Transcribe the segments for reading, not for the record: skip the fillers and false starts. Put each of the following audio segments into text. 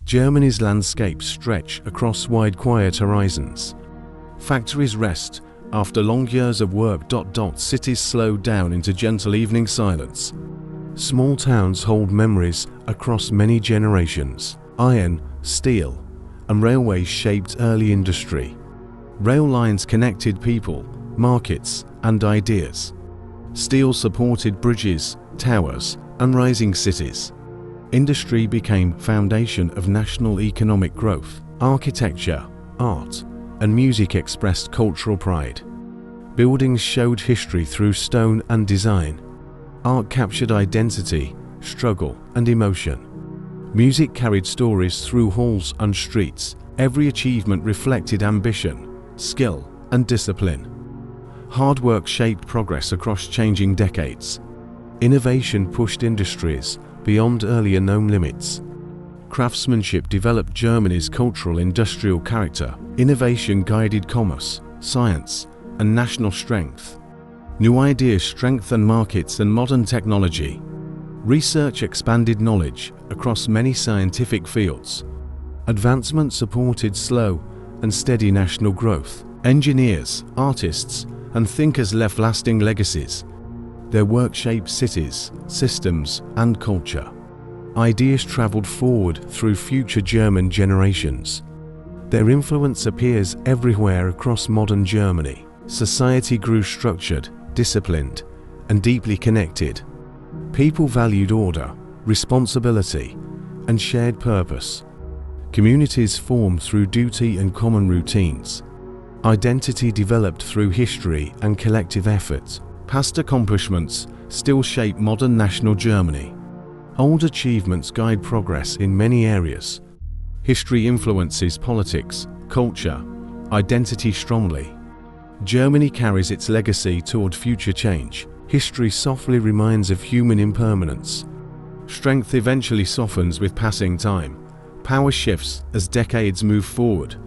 Germany's landscapes stretch across wide, quiet horizons. Factories rest after long years of work. Cities slow down into gentle evening silence. Small towns hold memories across many generations. Iron, steel, and railways shaped early industry. Rail lines connected people, markets, and ideas. Steel supported bridges, towers, and rising cities. Industry became foundation of national economic growth. Architecture, art, and music expressed cultural pride. Buildings showed history through stone and design. Art captured identity, struggle, and emotion. Music carried stories through halls and streets. Every achievement reflected ambition, skill, and discipline. Hard work shaped progress across changing decades. Innovation pushed industries beyond earlier known limits. Craftsmanship developed Germany's cultural industrial character. Innovation guided commerce, science, and national strength. New ideas strengthened markets and modern technology. Research expanded knowledge across many scientific fields. Advancement supported slow and steady national growth. Engineers, artists, and thinkers left lasting legacies. Their work shaped cities, systems, and culture. Ideas traveled forward through future German generations. Their influence appears everywhere across modern Germany. Society grew structured, disciplined, and deeply connected. People valued order, responsibility, and shared purpose. Communities formed through duty and common routines. Identity developed through history and collective effort. Past accomplishments still shape modern national Germany. Old achievements guide progress in many areas. History influences politics, culture, identity strongly. Germany carries its legacy toward future change. History softly reminds of human impermanence. Strength eventually softens with passing time. Power shifts as decades move forward.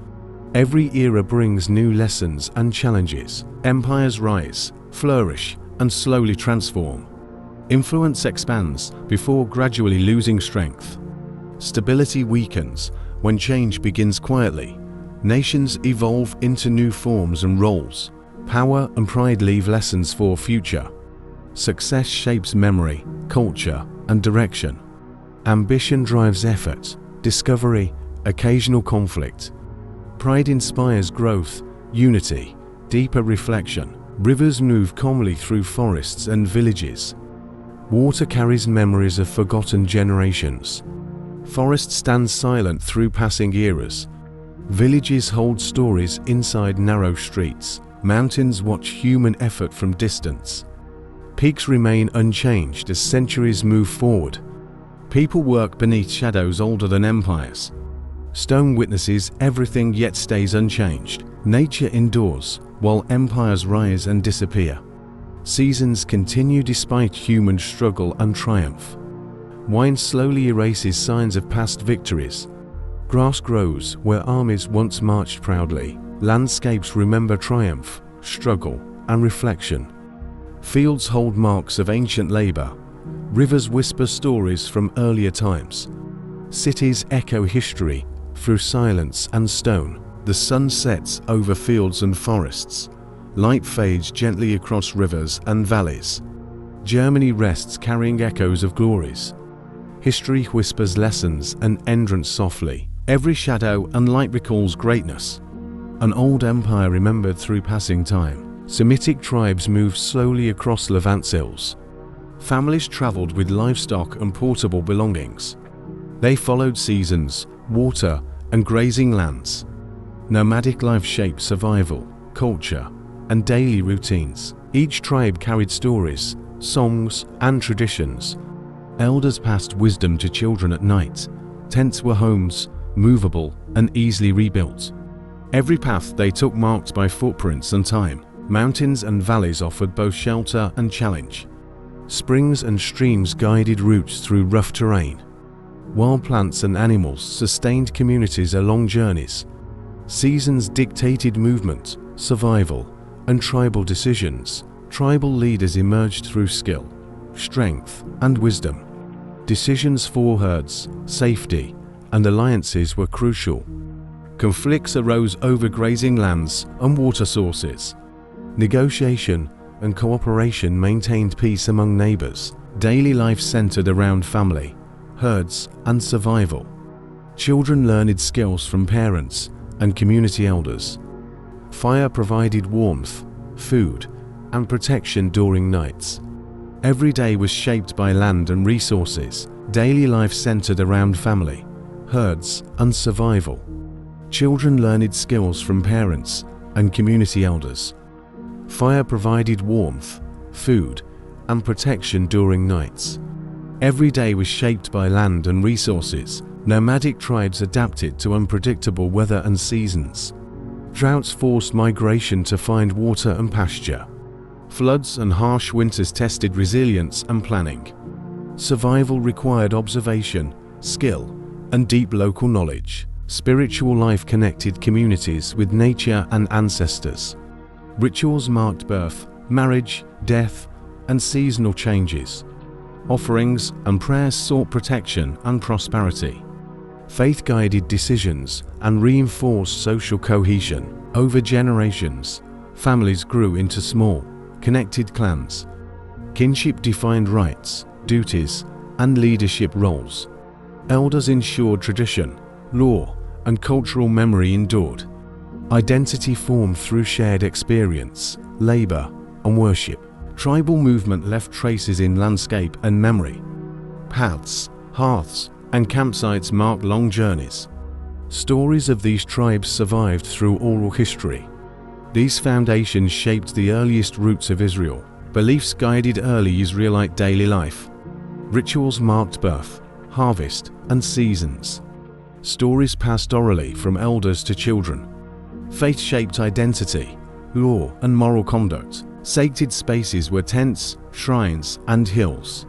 Every era brings new lessons and challenges. Empires rise, flourish, and slowly transform. Influence expands before gradually losing strength. Stability weakens when change begins quietly. Nations evolve into new forms and roles. Power and pride leave lessons for future. Success shapes memory, culture, and direction. Ambition drives effort, discovery, occasional conflict. Pride inspires growth, unity, deeper reflection. Rivers move calmly through forests and villages. Water carries memories of forgotten generations. Forests stand silent through passing eras. Villages hold stories inside narrow streets. Mountains watch human effort from distance. Peaks remain unchanged as centuries move forward. People work beneath shadows older than empires. Stone witnesses everything yet stays unchanged. Nature endures while empires rise and disappear. Seasons continue despite human struggle and triumph. Wine slowly erases signs of past victories. Grass grows where armies once marched proudly. Landscapes remember triumph, struggle, and reflection. Fields hold marks of ancient labor. Rivers whisper stories from earlier times. Cities echo history through silence and stone. The sun sets over fields and forests. Light fades gently across rivers and valleys. Germany rests carrying echoes of glories. History whispers lessons and entrance softly. Every shadow and light recalls greatness. An old empire remembered through passing time. Semitic tribes moved slowly across Levant's hills. Families traveled with livestock and portable belongings. They followed seasons, water, and grazing lands. Nomadic life shaped survival, culture, and daily routines. Each tribe carried stories, songs, and traditions. Elders passed wisdom to children at night. Tents were homes, movable and easily rebuilt. Every path they took marked by footprints and time. Mountains and valleys offered both shelter and challenge. Springs and streams guided routes through rough terrain. Wild plants and animals sustained communities along journeys. Seasons dictated movement, survival, and tribal decisions. Tribal leaders emerged through skill, strength, and wisdom. Decisions for herds, safety, and alliances were crucial. Conflicts arose over grazing lands and water sources. Negotiation and cooperation maintained peace among neighbors. Daily life centered around family, herds, and survival. Children learned skills from parents and community elders. Fire provided warmth, food, and protection during nights. Every day was shaped by land and resources. Daily life centered around family, herds, and survival. Children learned skills from parents and community elders. Fire provided warmth, food, and protection during nights. Every day was shaped by land and resources. Nomadic tribes adapted to unpredictable weather and seasons. Droughts forced migration to find water and pasture. Floods and harsh winters tested resilience and planning. Survival required observation, skill, and deep local knowledge. Spiritual life connected communities with nature and ancestors. Rituals marked birth, marriage, death, and seasonal changes. Offerings and prayers sought protection and prosperity. Faith guided decisions and reinforced social cohesion. Over generations, families grew into small, connected clans. Kinship defined rights, duties, and leadership roles. Elders ensured tradition, law, and cultural memory endured. Identity formed through shared experience, labor, and worship. Tribal movement left traces in landscape and memory. Paths, hearths, and campsites marked long journeys. Stories of these tribes survived through oral history. These foundations shaped the earliest roots of Israel. Beliefs guided early Israelite daily life. Rituals marked birth, harvest, and seasons. Stories passed orally from elders to children. Faith shaped identity, law, and moral conduct. Sacred spaces were tents, shrines, and hills.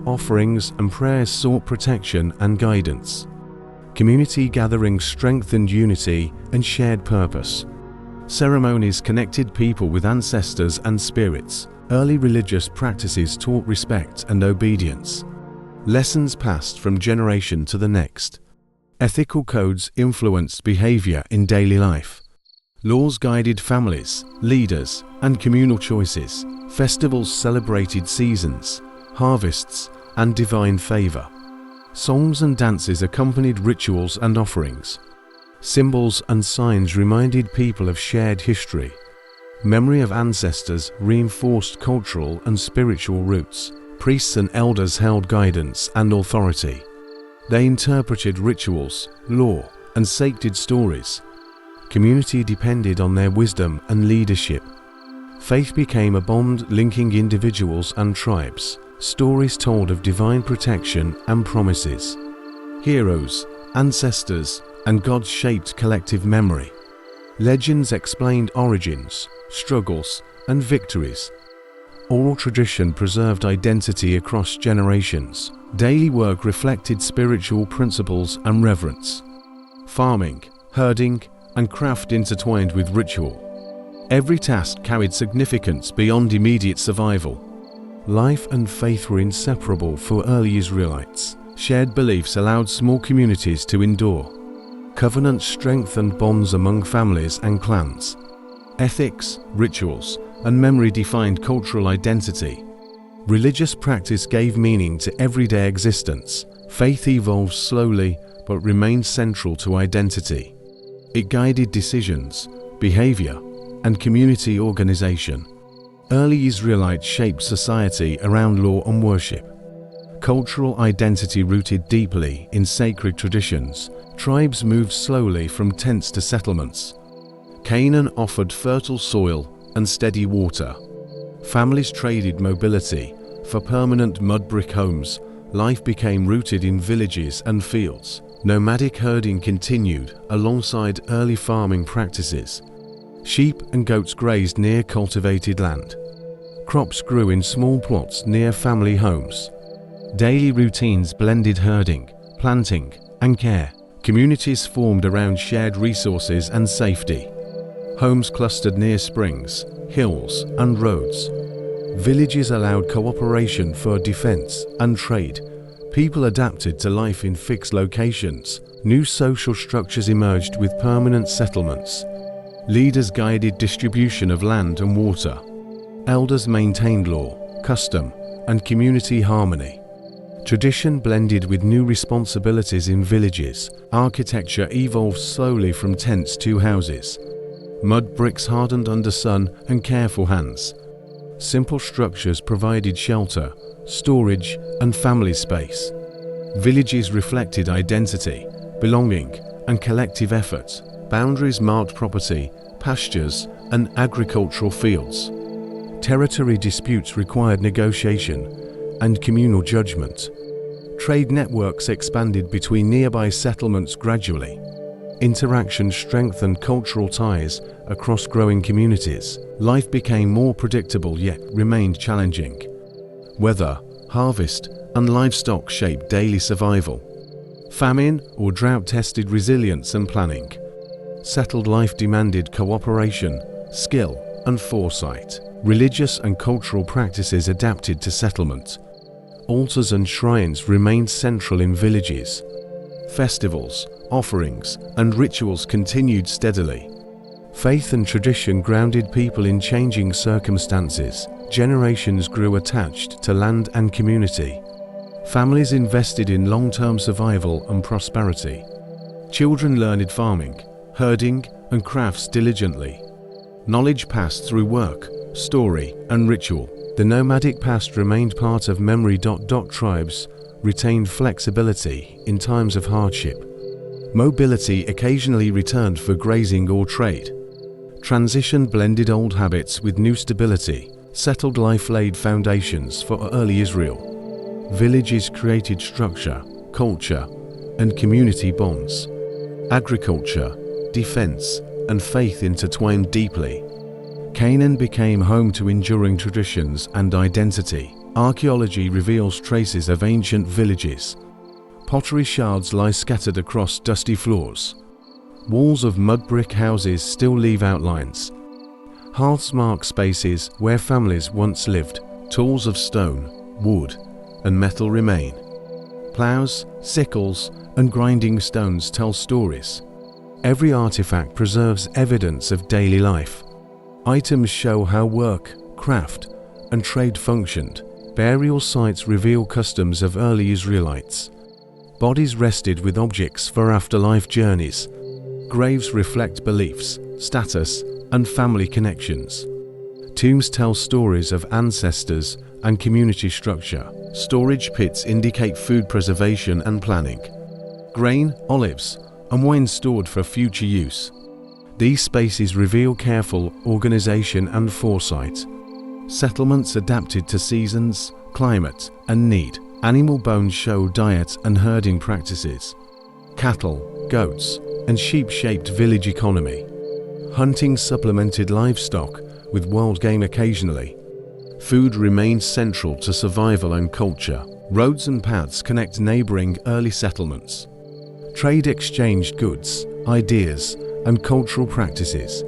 Offerings and prayers sought protection and guidance. Community gatherings strengthened unity and shared purpose. Ceremonies connected people with ancestors and spirits. Early religious practices taught respect and obedience. Lessons passed from generation to the next. Ethical codes influenced behavior in daily life. Laws guided families, leaders, and communal choices. Festivals celebrated seasons, harvests, and divine favor. Songs and dances accompanied rituals and offerings. Symbols and signs reminded people of shared history. Memory of ancestors reinforced cultural and spiritual roots. Priests and elders held guidance and authority. They interpreted rituals, law, and sacred stories. Community depended on their wisdom and leadership. Faith became a bond linking individuals and tribes. Stories told of divine protection and promises. Heroes, ancestors, and gods shaped collective memory. Legends explained origins, struggles, and victories. Oral tradition preserved identity across generations. Daily work reflected spiritual principles and reverence. Farming, herding, and craft intertwined with ritual. Every task carried significance beyond immediate survival. Life and faith were inseparable for early Israelites. Shared beliefs allowed small communities to endure. Covenants strengthened bonds among families and clans. Ethics, rituals, and memory defined cultural identity. Religious practice gave meaning to everyday existence. Faith evolved slowly but remained central to identity. It guided decisions, behavior, and community organization. Early Israelites shaped society around law and worship. Cultural identity rooted deeply in sacred traditions. Tribes moved slowly from tents to settlements. Canaan offered fertile soil and steady water. Families traded mobility for permanent mud brick homes. Life became rooted in villages and fields. Nomadic herding continued alongside early farming practices. Sheep and goats grazed near cultivated land. Crops grew in small plots near family homes. Daily routines blended herding, planting, and care. Communities formed around shared resources and safety. Homes clustered near springs, hills, and roads. Villages allowed cooperation for defense and trade. People adapted to life in fixed locations. New social structures emerged with permanent settlements. Leaders guided distribution of land and water. Elders maintained law, custom, and community harmony. Tradition blended with new responsibilities in villages. Architecture evolved slowly from tents to houses. Mud bricks hardened under sun and careful hands. Simple structures provided shelter, storage, and family space. Villages reflected identity, belonging, and collective effort. Boundaries marked property, pastures, and agricultural fields. Territory disputes required negotiation and communal judgment. Trade networks expanded between nearby settlements gradually. Interaction strengthened cultural ties across growing communities. Life became more predictable yet remained challenging. Weather, harvest, and livestock shaped daily survival. Famine or drought tested resilience and planning. Settled life demanded cooperation, skill, and foresight. Religious and cultural practices adapted to settlement. Altars and shrines remained central in villages. Festivals, offerings, and rituals continued steadily. Faith and tradition grounded people in changing circumstances. Generations grew attached to land and community. Families invested in long-term survival and prosperity. Children learned farming, herding, and crafts diligently. Knowledge passed through work, story, and ritual. The nomadic past remained part of memory. Tribes retained flexibility in times of hardship. Mobility occasionally returned for grazing or trade. Transition blended old habits with new stability. Settled life laid foundations for early Israel. Villages created structure, culture, and community bonds. Agriculture, defense, and faith intertwined deeply. Canaan became home to enduring traditions and identity. Archaeology reveals traces of ancient villages. Pottery shards lie scattered across dusty floors. Walls of mud brick houses still leave outlines. Hearths mark spaces where families once lived. Tools of stone, wood, and metal remain. Plows, sickles, and grinding stones tell stories. Every artifact preserves evidence of daily life. Items show how work, craft, and trade functioned. Burial sites reveal customs of early Israelites. Bodies rested with objects for afterlife journeys. Graves reflect beliefs, status, and family connections. Tombs tell stories of ancestors and community structure. Storage pits indicate food preservation and planning. Grain, olives, and wine stored for future use. These spaces reveal careful organization and foresight. Settlements adapted to seasons, climate, and need. Animal bones show diet and herding practices. Cattle, goats, and sheep shaped village economy. Hunting supplemented livestock with wild game occasionally. Food remained central to survival and culture. Roads and paths connect neighboring early settlements. Trade exchanged goods, ideas, and cultural practices.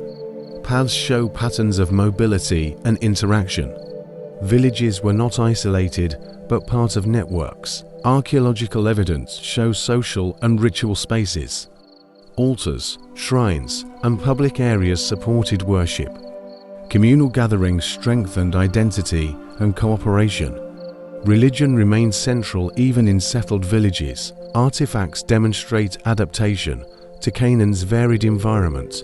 Paths show patterns of mobility and interaction. Villages were not isolated, but part of networks. Archaeological evidence shows social and ritual spaces. Altars, shrines, and public areas supported worship. Communal gatherings strengthened identity and cooperation. Religion remained central even in settled villages. Artifacts demonstrate adaptation to Canaan's varied environment.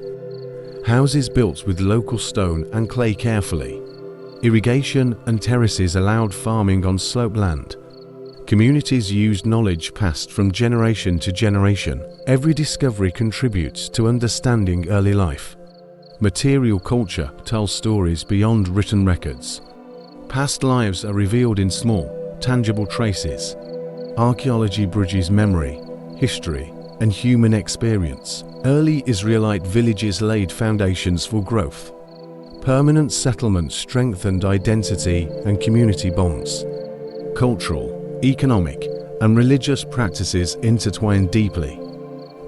Houses built with local stone and clay carefully. Irrigation and terraces allowed farming on sloped land. Communities used knowledge passed from generation to generation. Every discovery contributes to understanding early life. Material culture tells stories beyond written records. Past lives are revealed in small, tangible traces. Archaeology bridges memory, history, and human experience. Early Israelite villages laid foundations for growth. Permanent settlements strengthened identity and community bonds. Cultural, economic, and religious practices intertwined deeply.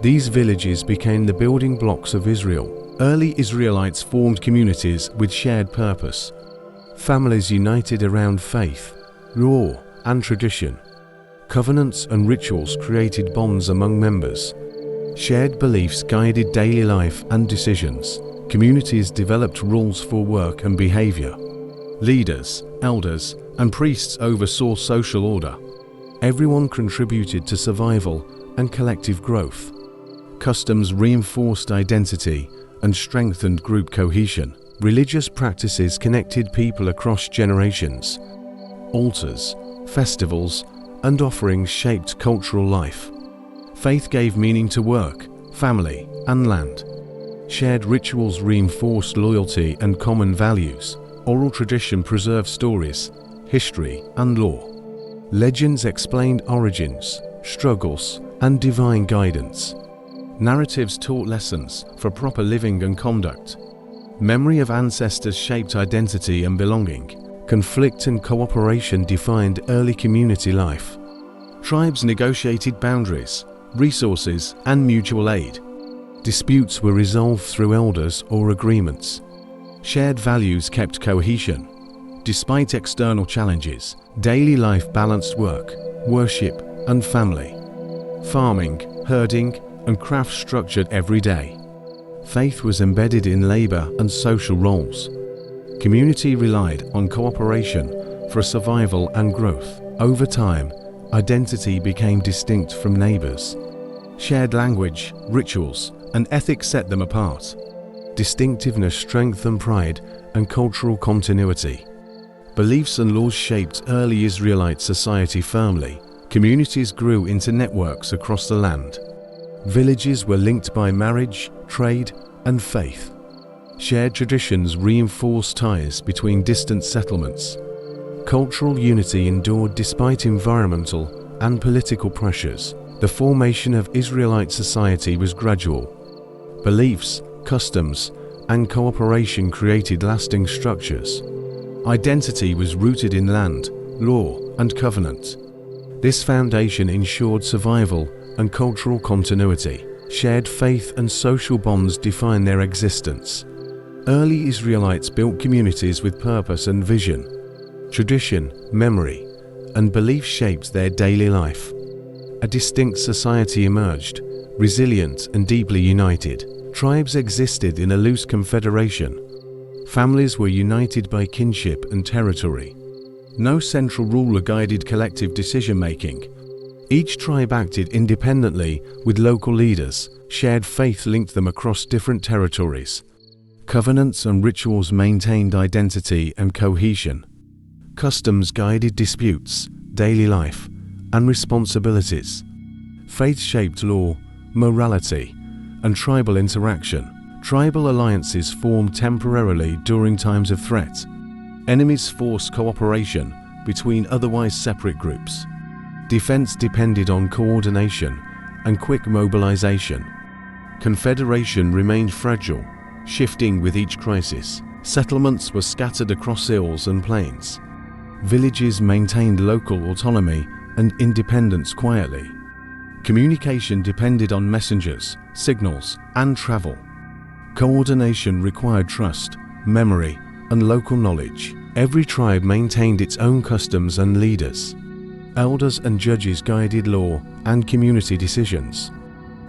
These villages became the building blocks of Israel. Early Israelites formed communities with shared purpose. Families united around faith, law, and tradition. Covenants and rituals created bonds among members. Shared beliefs guided daily life and decisions. Communities developed rules for work and behavior. Leaders, elders, and priests oversaw social order. Everyone contributed to survival and collective growth. Customs reinforced identity and strengthened group cohesion. Religious practices connected people across generations. Altars, festivals, and offerings shaped cultural life. Faith gave meaning to work, family, and land. Shared rituals reinforced loyalty and common values. Oral tradition preserved stories, history, and law. Legends explained origins, struggles, and divine guidance. Narratives taught lessons for proper living and conduct. Memory of ancestors shaped identity and belonging. Conflict and cooperation defined early community life. Tribes negotiated boundaries, resources, and mutual aid. Disputes were resolved through elders or agreements. Shared values kept cohesion. Despite external challenges, daily life balanced work, worship, and family. Farming, herding, and craft structured every day. Faith was embedded in labor and social roles. Community relied on cooperation for survival and growth. Over time, identity became distinct from neighbors. Shared language, rituals, and ethics set them apart. Distinctiveness strengthened pride and cultural continuity. Beliefs and laws shaped early Israelite society firmly. Communities grew into networks across the land. Villages were linked by marriage, trade, and faith. Shared traditions reinforced ties between distant settlements. Cultural unity endured despite environmental and political pressures. The formation of Israelite society was gradual. Beliefs, customs, and cooperation created lasting structures. Identity was rooted in land, law, and covenant. This foundation ensured survival and cultural continuity. Shared faith and social bonds defined their existence. Early Israelites built communities with purpose and vision. Tradition, memory, and belief shaped their daily life. A distinct society emerged, resilient and deeply united. Tribes existed in a loose confederation. Families were united by kinship and territory. No central ruler guided collective decision-making. Each tribe acted independently with local leaders. Shared faith linked them across different territories. Covenants and rituals maintained identity and cohesion. Customs guided disputes, daily life, and responsibilities. Faith shaped law, morality, and tribal interaction. Tribal alliances formed temporarily during times of threat. Enemies forced cooperation between otherwise separate groups. Defense depended on coordination and quick mobilization. Confederation remained fragile, shifting with each crisis. Settlements were scattered across hills and plains. Villages maintained local autonomy and independence quietly. Communication depended on messengers, signals, and travel. Coordination required trust, memory, and local knowledge. Every tribe maintained its own customs and leaders. Elders and judges guided law and community decisions.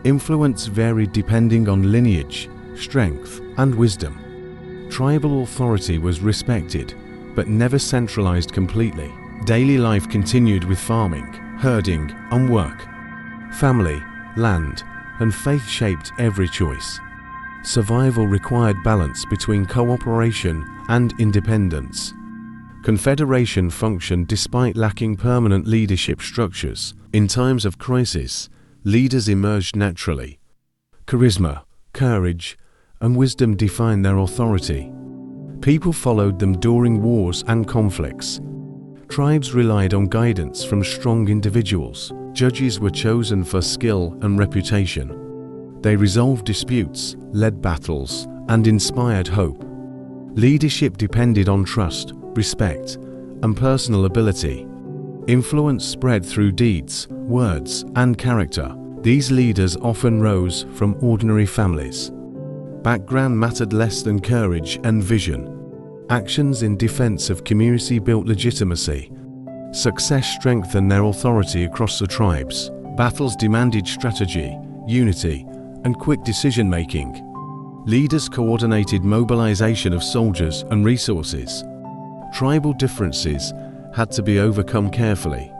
Influence varied depending on lineage, strength, and wisdom. Tribal authority was respected, but never centralized completely. Daily life continued with farming, herding, and work. Family, land, and faith shaped every choice. Survival required balance between cooperation and independence. Confederation functioned despite lacking permanent leadership structures. In times of crisis, leaders emerged naturally. Charisma, courage, and wisdom defined their authority. People followed them during wars and conflicts. Tribes relied on guidance from strong individuals. Judges were chosen for skill and reputation. They resolved disputes, led battles, and inspired hope. Leadership depended on trust, respect, and personal ability. Influence spread through deeds, words, and character. These leaders often rose from ordinary families. Background mattered less than courage and vision. Actions in defense of community built legitimacy. Success strengthened their authority across the tribes. Battles demanded strategy, unity, and quick decision-making. Leaders coordinated mobilization of soldiers and resources. Tribal differences had to be overcome carefully.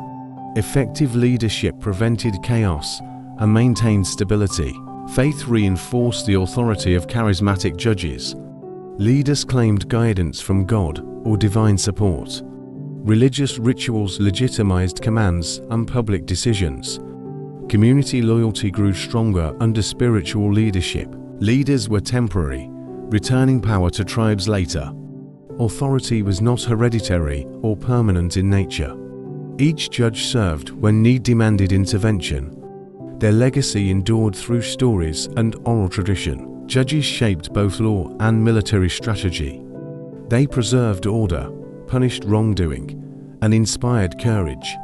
Effective leadership prevented chaos and maintained stability. Faith reinforced the authority of charismatic judges. Leaders claimed guidance from God or divine support. Religious rituals legitimized commands and public decisions. Community loyalty grew stronger under spiritual leadership. Leaders were temporary, returning power to tribes later. Authority was not hereditary or permanent in nature. Each judge served when need demanded intervention. Their legacy endured through stories and oral tradition. Judges shaped both law and military strategy. They preserved order, punished wrongdoing, and inspired courage.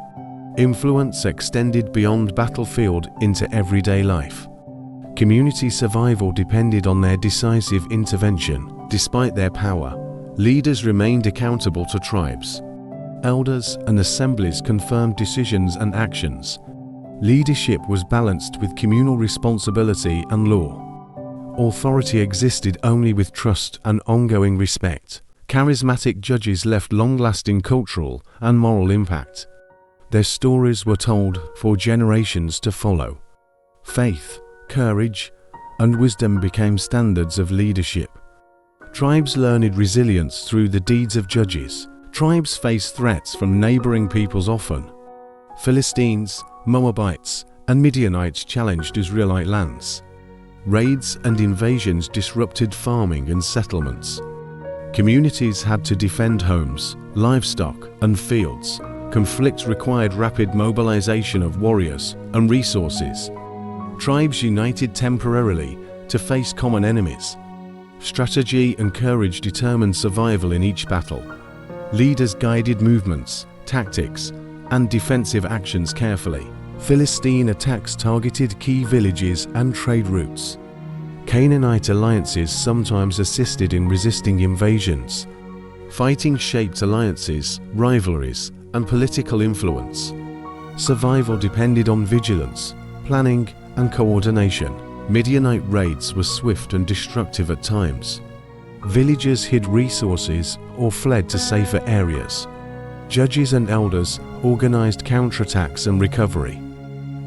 Influence extended beyond battlefield into everyday life. Community survival depended on their decisive intervention. Despite their power, leaders remained accountable to tribes. Elders and assemblies confirmed decisions and actions. Leadership was balanced with communal responsibility and law. Authority existed only with trust and ongoing respect. Charismatic judges left long-lasting cultural and moral impact. Their stories were told for generations to follow. Faith, courage, and wisdom became standards of leadership. Tribes learned resilience through the deeds of judges. Tribes faced threats from neighboring peoples often. Philistines, Moabites, and Midianites challenged Israelite lands. Raids and invasions disrupted farming and settlements. Communities had to defend homes, livestock, and fields. Conflicts required rapid mobilization of warriors and resources. Tribes united temporarily to face common enemies. Strategy and courage determined survival in each battle. Leaders guided movements, tactics, and defensive actions carefully. Philistine attacks targeted key villages and trade routes. Canaanite alliances sometimes assisted in resisting invasions. Fighting shaped alliances, rivalries, and political influence. Survival depended on vigilance, planning, and coordination. Midianite raids were swift and destructive at times. Villagers hid resources or fled to safer areas. Judges and elders organized counterattacks and recovery.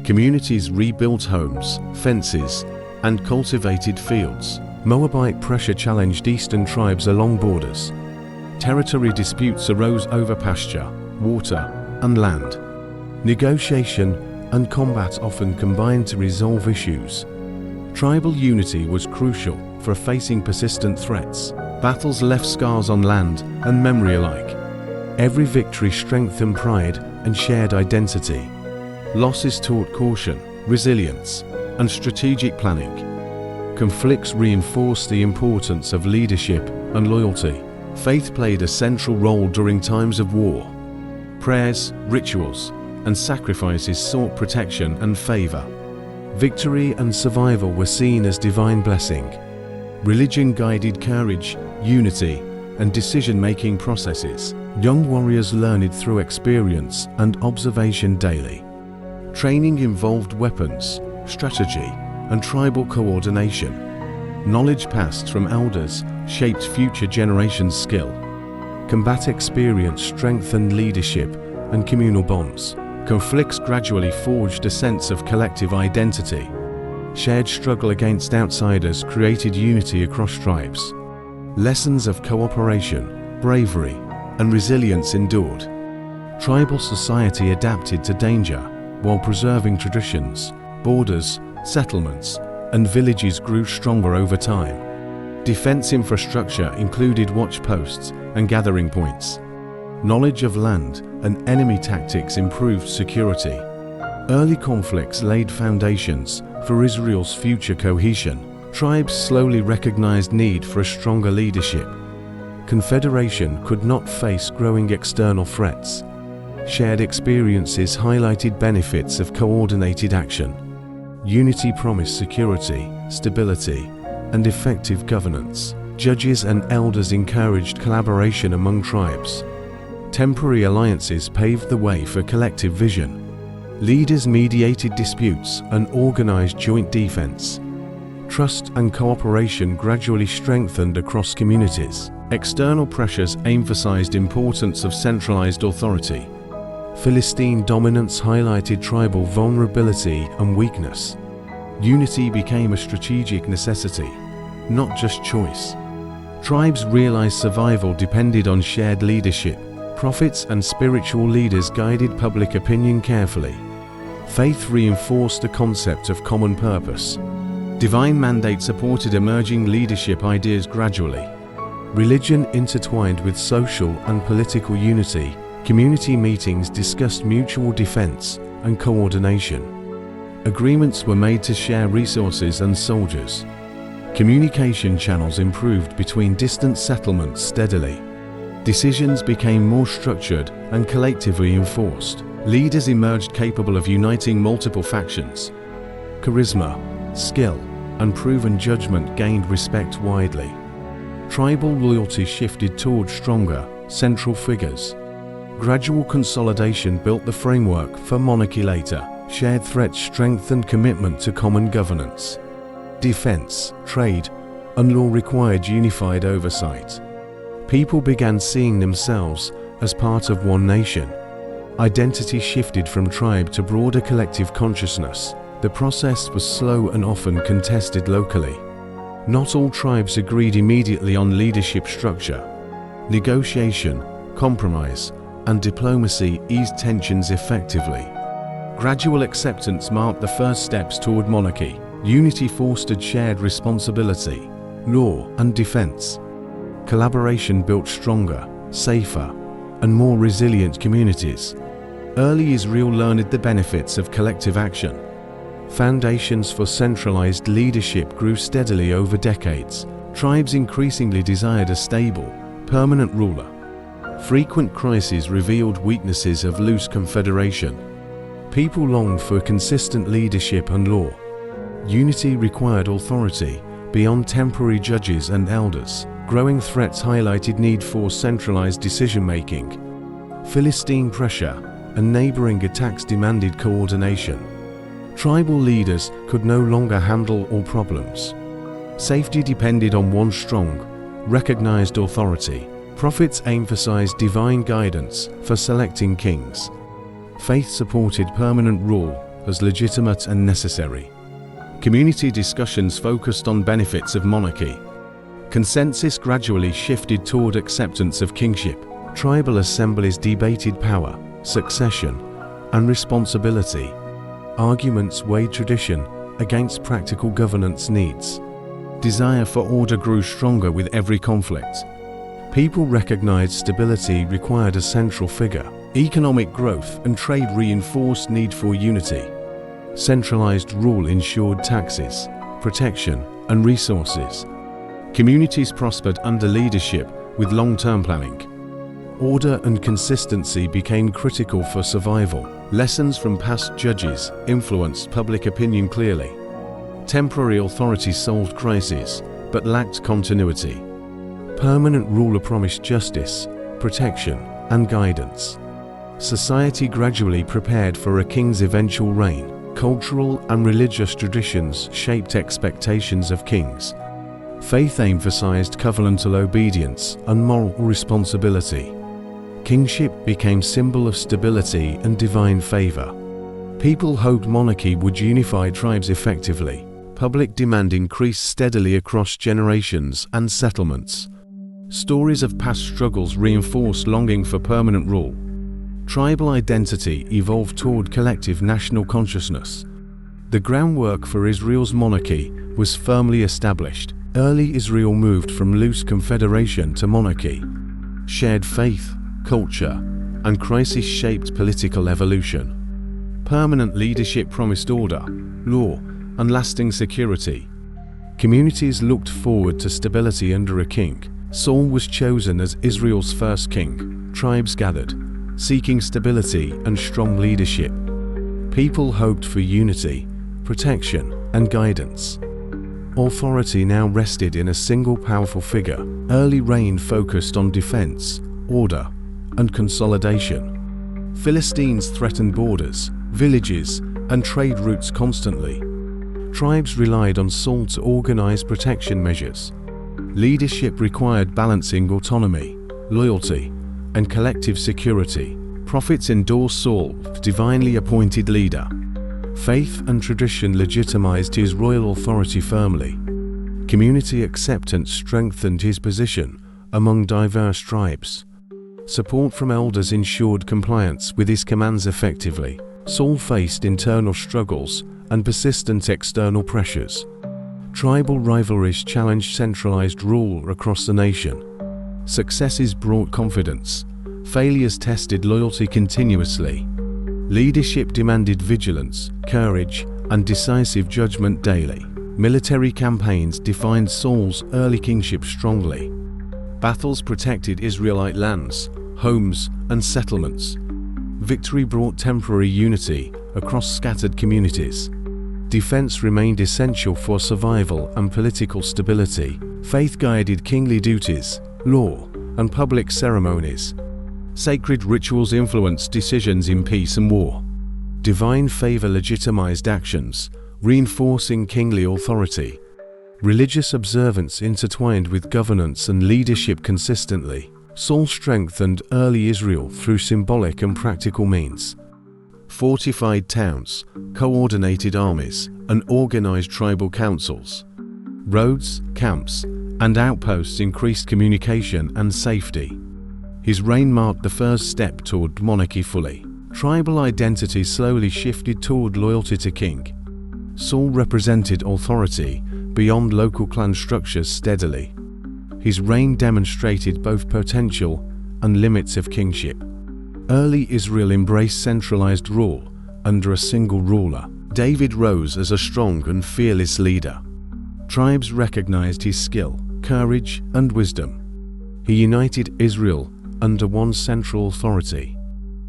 Communities rebuilt homes, fences, and cultivated fields. Moabite pressure challenged eastern tribes along borders. Territory disputes arose over pasture, water, and land. Negotiation and combat often combined to resolve issues. Tribal unity was crucial for facing persistent threats. Battles left scars on land and memory alike. Every victory strengthened pride and shared identity. Losses taught caution, resilience, and strategic planning. Conflicts reinforced the importance of leadership and loyalty. Faith played a central role during times of war. Prayers, rituals, and sacrifices sought protection and favor. Victory and survival were seen as divine blessing. Religion guided courage, unity, and decision-making processes. Young warriors learned through experience and observation daily. Training involved weapons, strategy, and tribal coordination. Knowledge passed from elders shaped future generations' skill. Combat experience strengthened leadership and communal bonds. Conflicts gradually forged a sense of collective identity. Shared struggle against outsiders created unity across tribes. Lessons of cooperation, bravery, and resilience endured. Tribal society adapted to danger while preserving traditions. Borders, settlements, and villages grew stronger over time. Defense infrastructure included watch posts and gathering points. Knowledge of land and enemy tactics improved security. Early conflicts laid foundations for Israel's future cohesion. Tribes slowly recognized need for a stronger leadership. Confederation could not face growing external threats. Shared experiences highlighted benefits of coordinated action. Unity promised security, stability, and effective governance. Judges and elders encouraged collaboration among tribes. Temporary alliances paved the way for collective vision. Leaders mediated disputes and organized joint defense. Trust and cooperation gradually strengthened across communities. External pressures emphasized importance of centralized authority. Philistine dominance highlighted tribal vulnerability and weakness. Unity became a strategic necessity, not just choice. Tribes realized survival depended on shared leadership. Prophets and spiritual leaders guided public opinion carefully. Faith reinforced the concept of common purpose. Divine mandate supported emerging leadership ideas gradually. Religion intertwined with social and political unity. Community meetings discussed mutual defense and coordination. Agreements were made to share resources and soldiers. Communication channels improved between distant settlements steadily. Decisions became more structured and collectively enforced. Leaders emerged capable of uniting multiple factions. Charisma, skill, and proven judgment gained respect widely. Tribal loyalty shifted toward stronger, central figures. Gradual consolidation built the framework for monarchy later. Shared threats strengthened commitment to common governance. Defense, trade, and law required unified oversight. People began seeing themselves as part of one nation. Identity shifted from tribe to broader collective consciousness. The process was slow and often contested locally. Not all tribes agreed immediately on leadership structure. Negotiation, compromise, and diplomacy eased tensions effectively. Gradual acceptance marked the first steps toward monarchy. Unity fostered shared responsibility, law, and defense. Collaboration built stronger, safer, and more resilient communities. Early Israel learned the benefits of collective action. Foundations for centralized leadership grew steadily over decades. Tribes increasingly desired a stable, permanent ruler. Frequent crises revealed weaknesses of loose confederation. People longed for consistent leadership and law. Unity required authority beyond temporary judges and elders. Growing threats highlighted need for centralized decision-making. Philistine pressure and neighboring attacks demanded coordination. Tribal leaders could no longer handle all problems. Safety depended on one strong, recognized authority. Prophets emphasized divine guidance for selecting kings. Faith supported permanent rule as legitimate and necessary. Community discussions focused on benefits of monarchy. Consensus gradually shifted toward acceptance of kingship. Tribal assemblies debated power, succession, and responsibility. Arguments weighed tradition against practical governance needs. Desire for order grew stronger with every conflict. People recognized stability required a central figure. Economic growth and trade reinforced need for unity. Centralized rule ensured taxes, protection, and resources. Communities prospered under leadership with long-term planning. Order and consistency became critical for survival. Lessons from past judges influenced public opinion clearly. Temporary authority solved crises, but lacked continuity. Permanent ruler promised justice, protection, and guidance. Society gradually prepared for a king's eventual reign. Cultural and religious traditions shaped expectations of kings. Faith emphasized covenantal obedience and moral responsibility. Kingship became symbol of stability and divine favor. People hoped monarchy would unify tribes effectively. Public demand increased steadily across generations and settlements. Stories of past struggles reinforced longing for permanent rule. Tribal identity evolved toward collective national consciousness. The groundwork for Israel's monarchy was firmly established. Early Israel moved from loose confederation to monarchy. Shared faith, culture, and crisis shaped political evolution. Permanent leadership promised order, law, and lasting security. Communities looked forward to stability under a king. Saul was chosen as Israel's first king. Tribes gathered, seeking stability and strong leadership. People hoped for unity, protection, and guidance. Authority now rested in a single powerful figure. Early reign focused on defense, order, and consolidation. Philistines threatened borders, villages, and trade routes constantly. Tribes relied on Saul to organize protection measures. Leadership required balancing autonomy, loyalty, and collective security. Prophets endorsed Saul as divinely appointed leader. Faith and tradition legitimized his royal authority firmly. Community acceptance strengthened his position among diverse tribes. Support from elders ensured compliance with his commands effectively. Saul faced internal struggles and persistent external pressures. Tribal rivalries challenged centralized rule across the nation. Successes brought confidence. Failures tested loyalty continuously. Leadership demanded vigilance, courage, and decisive judgment daily. Military campaigns defined Saul's early kingship strongly. Battles protected Israelite lands, homes, and settlements. Victory brought temporary unity across scattered communities. Defense remained essential for survival and political stability. Faith guided kingly duties, law, and public ceremonies. Sacred rituals influenced decisions in peace and war. Divine favor legitimized actions, reinforcing kingly authority. Religious observance intertwined with governance and leadership consistently. Saul strengthened early Israel through symbolic and practical means. Fortified towns, coordinated armies, and organized tribal councils. Roads, camps, and outposts increased communication and safety. His reign marked the first step toward monarchy fully. Tribal identity slowly shifted toward loyalty to king. Saul represented authority beyond local clan structures steadily. His reign demonstrated both potential and limits of kingship. Early Israel embraced centralized rule under a single ruler. David rose as a strong and fearless leader. Tribes recognized his skill, courage, and wisdom. He united Israel under one central authority.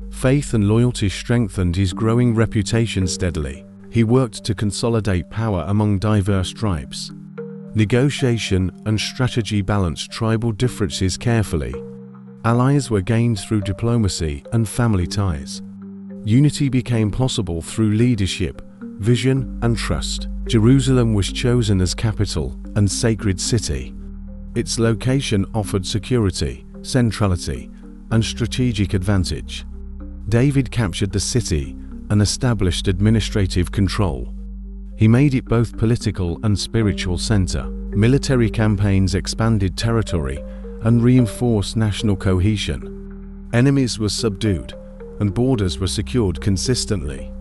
Faith and loyalty strengthened his growing reputation steadily. He worked to consolidate power among diverse tribes. Negotiation and strategy balanced tribal differences carefully. Allies were gained through diplomacy and family ties. Unity became possible through leadership, vision, and trust. Jerusalem was chosen as capital and sacred city. Its location offered security, centrality, and strategic advantage. David captured the city and established administrative control. He made it both political and spiritual center. Military campaigns expanded territory and reinforced national cohesion. Enemies were subdued and borders were secured consistently.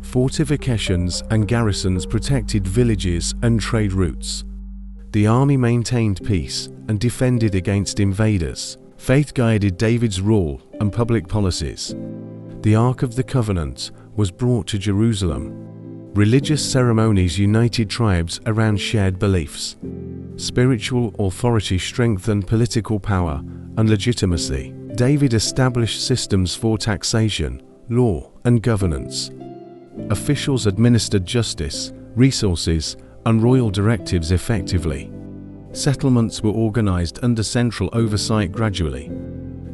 Fortifications and garrisons protected villages and trade routes. The army maintained peace and defended against invaders. Faith guided David's rule and public policies. The Ark of the Covenant was brought to Jerusalem. Religious ceremonies united tribes around shared beliefs. Spiritual authority strengthened political power and legitimacy. David established systems for taxation, law, and governance. Officials administered justice, resources, and royal directives effectively. Settlements were organized under central oversight gradually.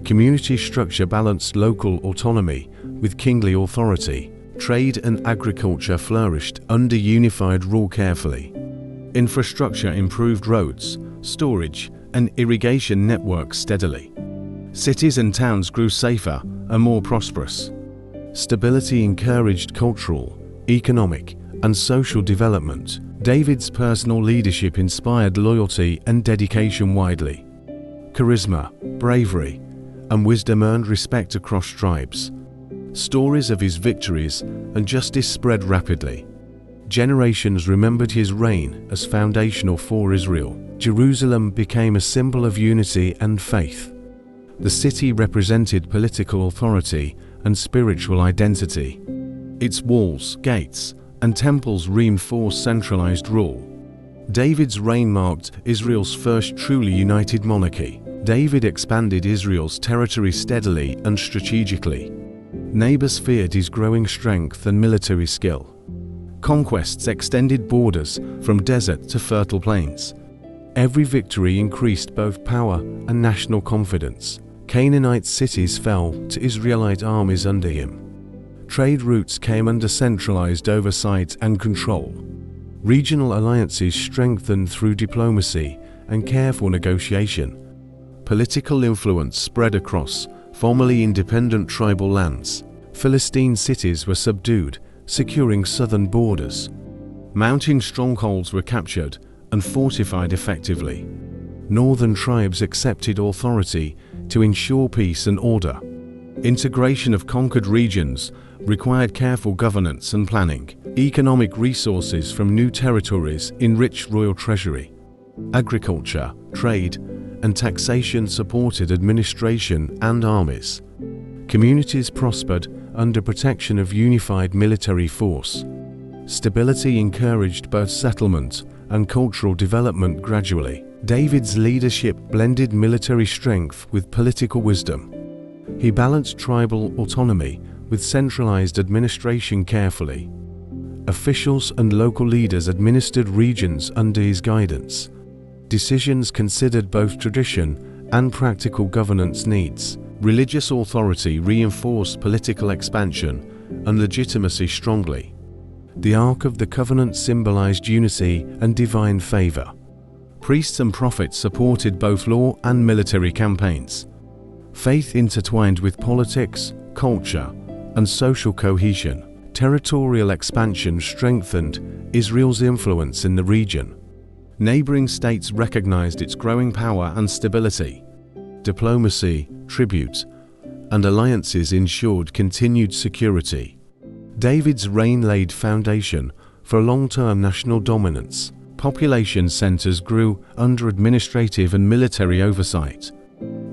Community structure balanced local autonomy with kingly authority. Trade and agriculture flourished under unified rule carefully. Infrastructure improved roads, storage, and irrigation networks steadily. Cities and towns grew safer and more prosperous. Stability encouraged cultural, economic, and social development. David's personal leadership inspired loyalty and dedication widely. Charisma, bravery, and wisdom earned respect across tribes. Stories of his victories and justice spread rapidly. Generations remembered his reign as foundational for Israel. Jerusalem became a symbol of unity and faith. The city represented political authority and spiritual identity. Its walls, gates, and temples reinforced centralized rule. David's reign marked Israel's first truly united monarchy. David expanded Israel's territory steadily and strategically. Neighbors feared his growing strength and military skill. Conquests extended borders from desert to fertile plains. Every victory increased both power and national confidence. Canaanite cities fell to Israelite armies under him. Trade routes came under centralized oversight and control. Regional alliances strengthened through diplomacy and careful negotiation. Political influence spread across formerly independent tribal lands. Philistine cities were subdued, securing southern borders. Mountain strongholds were captured and fortified effectively. Northern tribes accepted authority to ensure peace and order. Integration of conquered regions required careful governance and planning. Economic resources from new territories enriched royal treasury. Agriculture, trade, and taxation supported administration and armies. Communities prospered under protection of unified military force. Stability encouraged both settlement and cultural development gradually. David's leadership blended military strength with political wisdom. He balanced tribal autonomy with centralized administration carefully. Officials and local leaders administered regions under his guidance. Decisions considered both tradition and practical governance needs. Religious authority reinforced political expansion and legitimacy strongly. The Ark of the Covenant symbolized unity and divine favor. Priests and prophets supported both law and military campaigns. Faith intertwined with politics, culture, and social cohesion. Territorial expansion strengthened Israel's influence in the region. Neighboring states recognized its growing power and stability. Diplomacy, tribute, and alliances ensured continued security. David's reign laid foundation for long-term national dominance. Population centers grew under administrative and military oversight.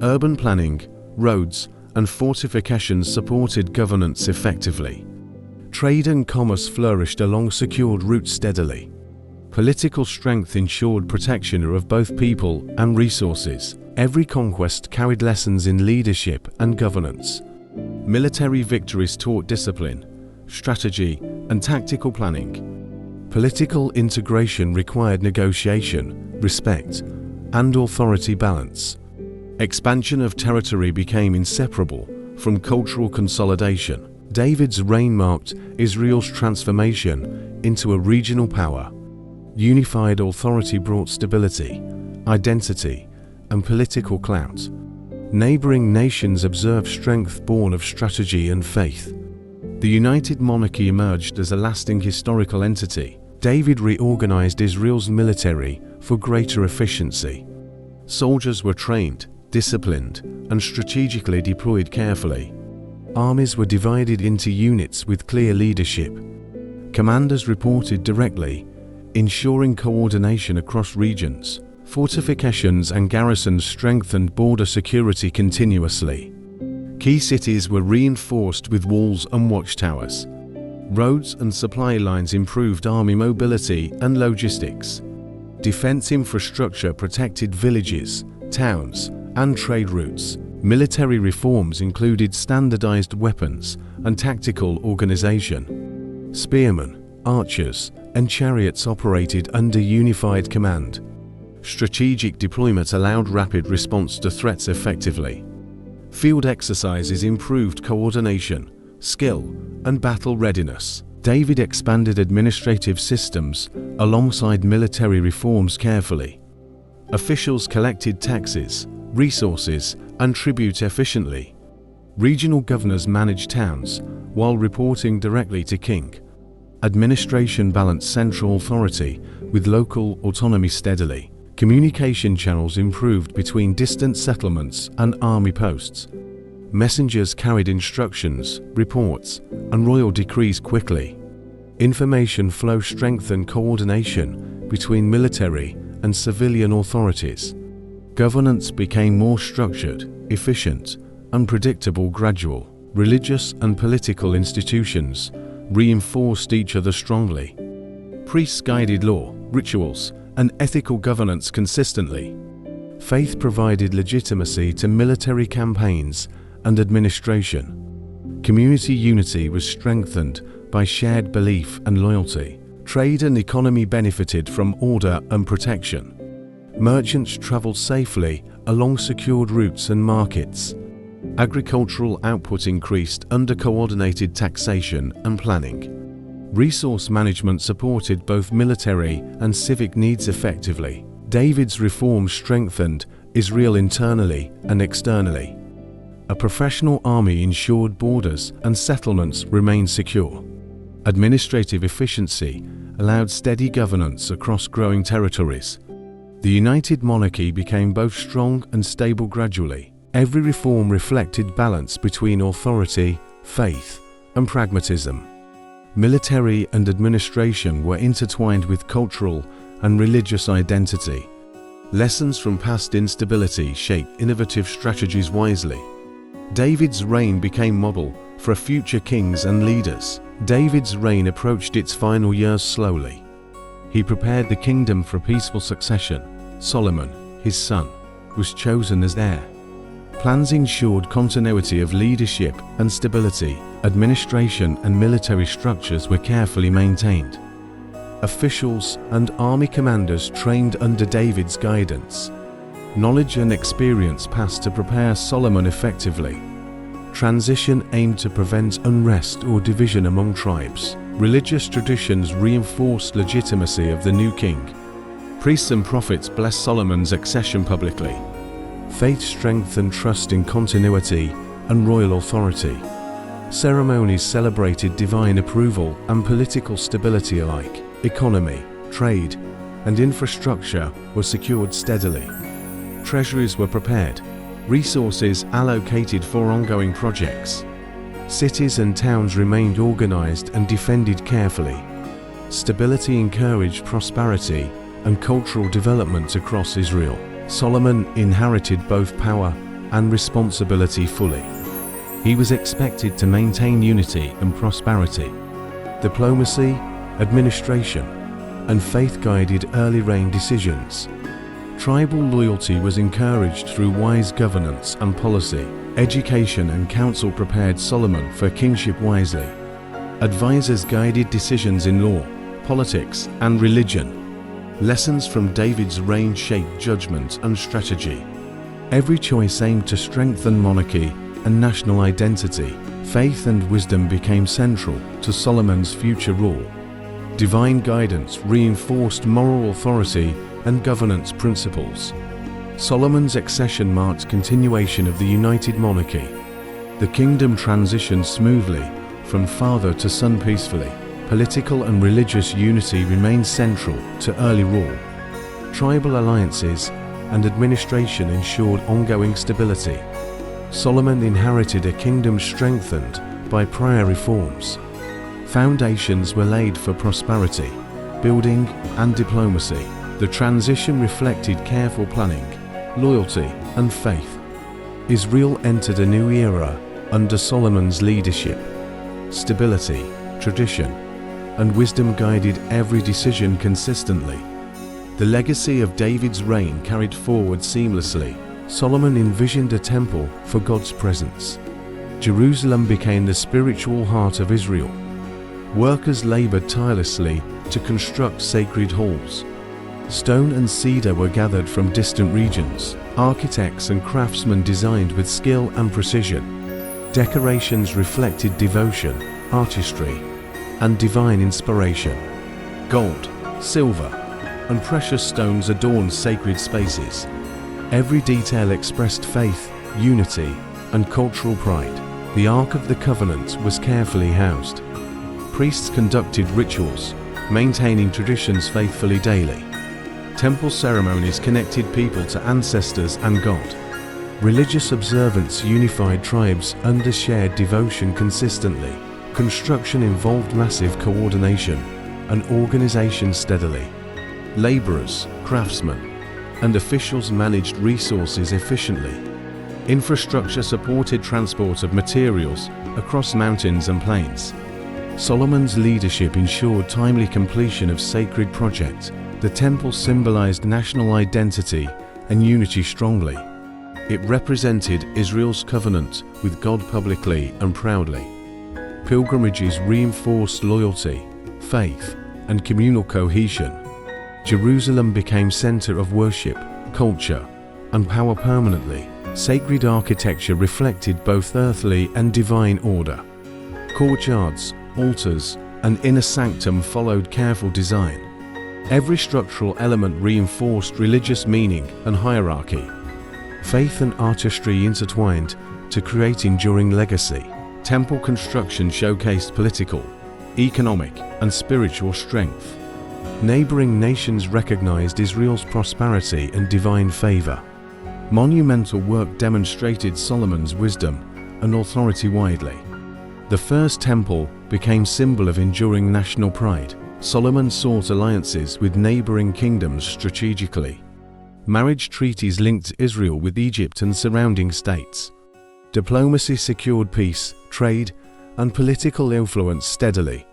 Urban planning, roads, and fortifications supported governance effectively. Trade and commerce flourished along secured routes steadily. Political strength ensured protection of both people and resources. Every conquest carried lessons in leadership and governance. Military victories taught discipline, strategy, and tactical planning. Political integration required negotiation, respect, and authority balance. Expansion of territory became inseparable from cultural consolidation. David's reign marked Israel's transformation into a regional power. Unified authority brought stability, identity, and political clout. Neighboring nations observed strength born of strategy and faith. The united monarchy emerged as a lasting historical entity. David reorganized Israel's military for greater efficiency. Soldiers were trained, disciplined, and strategically deployed carefully. Armies were divided into units with clear leadership. Commanders reported directly, ensuring coordination across regions. Fortifications and garrisons strengthened border security continuously. Key cities were reinforced with walls and watchtowers. Roads and supply lines improved army mobility and logistics. Defense infrastructure protected villages, towns, and trade routes. Military reforms included standardized weapons and tactical organization. Spearmen, archers, and chariots operated under unified command. Strategic deployment allowed rapid response to threats effectively. Field exercises improved coordination, skill, and battle readiness. David expanded administrative systems alongside military reforms carefully. Officials collected taxes, resources, and tribute efficiently. Regional governors managed towns while reporting directly to king. Administration balanced central authority with local autonomy steadily. Communication channels improved between distant settlements and army posts. Messengers carried instructions, reports, and royal decrees quickly. Information flow strengthened coordination between military and civilian authorities. Governance became more structured, efficient, and predictable gradual. Religious and political institutions reinforced each other strongly. Priests guided law, rituals, and ethical governance consistently. Faith provided legitimacy to military campaigns and administration. Community unity was strengthened by shared belief and loyalty. Trade and economy benefited from order and protection. Merchants traveled safely along secured routes and markets. Agricultural output increased under coordinated taxation and planning. Resource management supported both military and civic needs effectively. David's reforms strengthened Israel internally and externally. A professional army ensured borders and settlements remained secure. Administrative efficiency allowed steady governance across growing territories. The united monarchy became both strong and stable gradually. Every reform reflected balance between authority, faith, and pragmatism. Military and administration were intertwined with cultural and religious identity. Lessons from past instability shaped innovative strategies wisely. David's reign became model for future kings and leaders. David's reign approached its final years slowly. He prepared the kingdom for peaceful succession. Solomon, his son, was chosen as heir. Plans ensured continuity of leadership and stability. Administration and military structures were carefully maintained. Officials and army commanders trained under David's guidance. Knowledge and experience passed to prepare Solomon effectively. Transition aimed to prevent unrest or division among tribes. Religious traditions reinforced legitimacy of the new king. Priests and prophets blessed Solomon's accession publicly. Faith strengthened trust in continuity and royal authority. Ceremonies celebrated divine approval and political stability alike. Economy, trade, and infrastructure were secured steadily. Treasuries were prepared, resources allocated for ongoing projects. Cities and towns remained organized and defended carefully. Stability encouraged prosperity and cultural development across Israel. Solomon inherited both power and responsibility fully. He was expected to maintain unity and prosperity. Diplomacy, administration, and faith guided early reign decisions. Tribal loyalty was encouraged through wise governance and policy. Education and counsel prepared Solomon for kingship wisely. Advisors guided decisions in law, politics, and religion. Lessons from David's reign shaped judgment and strategy. Every choice aimed to strengthen monarchy and national identity. Faith and wisdom became central to Solomon's future rule. Divine guidance reinforced moral authority and governance principles. Solomon's accession marked continuation of the united monarchy. The kingdom transitioned smoothly from father to son peacefully. Political and religious unity remained central to early rule. Tribal alliances and administration ensured ongoing stability. Solomon inherited a kingdom strengthened by prior reforms. Foundations were laid for prosperity, building, and diplomacy. The transition reflected careful planning, loyalty, and faith. Israel entered a new era under Solomon's leadership. Stability, tradition, and wisdom guided every decision consistently. The legacy of David's reign carried forward seamlessly. Solomon envisioned a temple for God's presence. Jerusalem became the spiritual heart of Israel. Workers labored tirelessly to construct sacred halls. Stone and cedar were gathered from distant regions. Architects and craftsmen designed with skill and precision. Decorations reflected devotion, artistry, and divine inspiration. Gold, silver, and precious stones adorned sacred spaces. Every detail expressed faith, unity, and cultural pride. The Ark of the Covenant was carefully housed. Priests conducted rituals, maintaining traditions faithfully daily. Temple ceremonies connected people to ancestors and God. Religious observance unified tribes under shared devotion consistently. Construction involved massive coordination and organization steadily. Laborers, craftsmen, and officials managed resources efficiently. Infrastructure supported transport of materials across mountains and plains. Solomon's leadership ensured timely completion of sacred projects. The temple symbolized national identity and unity strongly. It represented Israel's covenant with God publicly and proudly. Pilgrimages reinforced loyalty, faith, and communal cohesion. Jerusalem became center of worship, culture, and power permanently. Sacred architecture reflected both earthly and divine order. Courtyards, altars, and inner sanctum followed careful design. Every structural element reinforced religious meaning and hierarchy. Faith and artistry intertwined to create enduring legacy. Temple construction showcased political, economic, and spiritual strength. Neighboring nations recognized Israel's prosperity and divine favor. Monumental work demonstrated Solomon's wisdom and authority widely. The first temple became symbol of enduring national pride. Solomon sought alliances with neighboring kingdoms strategically. Marriage treaties linked Israel with Egypt and surrounding states. Diplomacy secured peace, trade, and political influence steadily.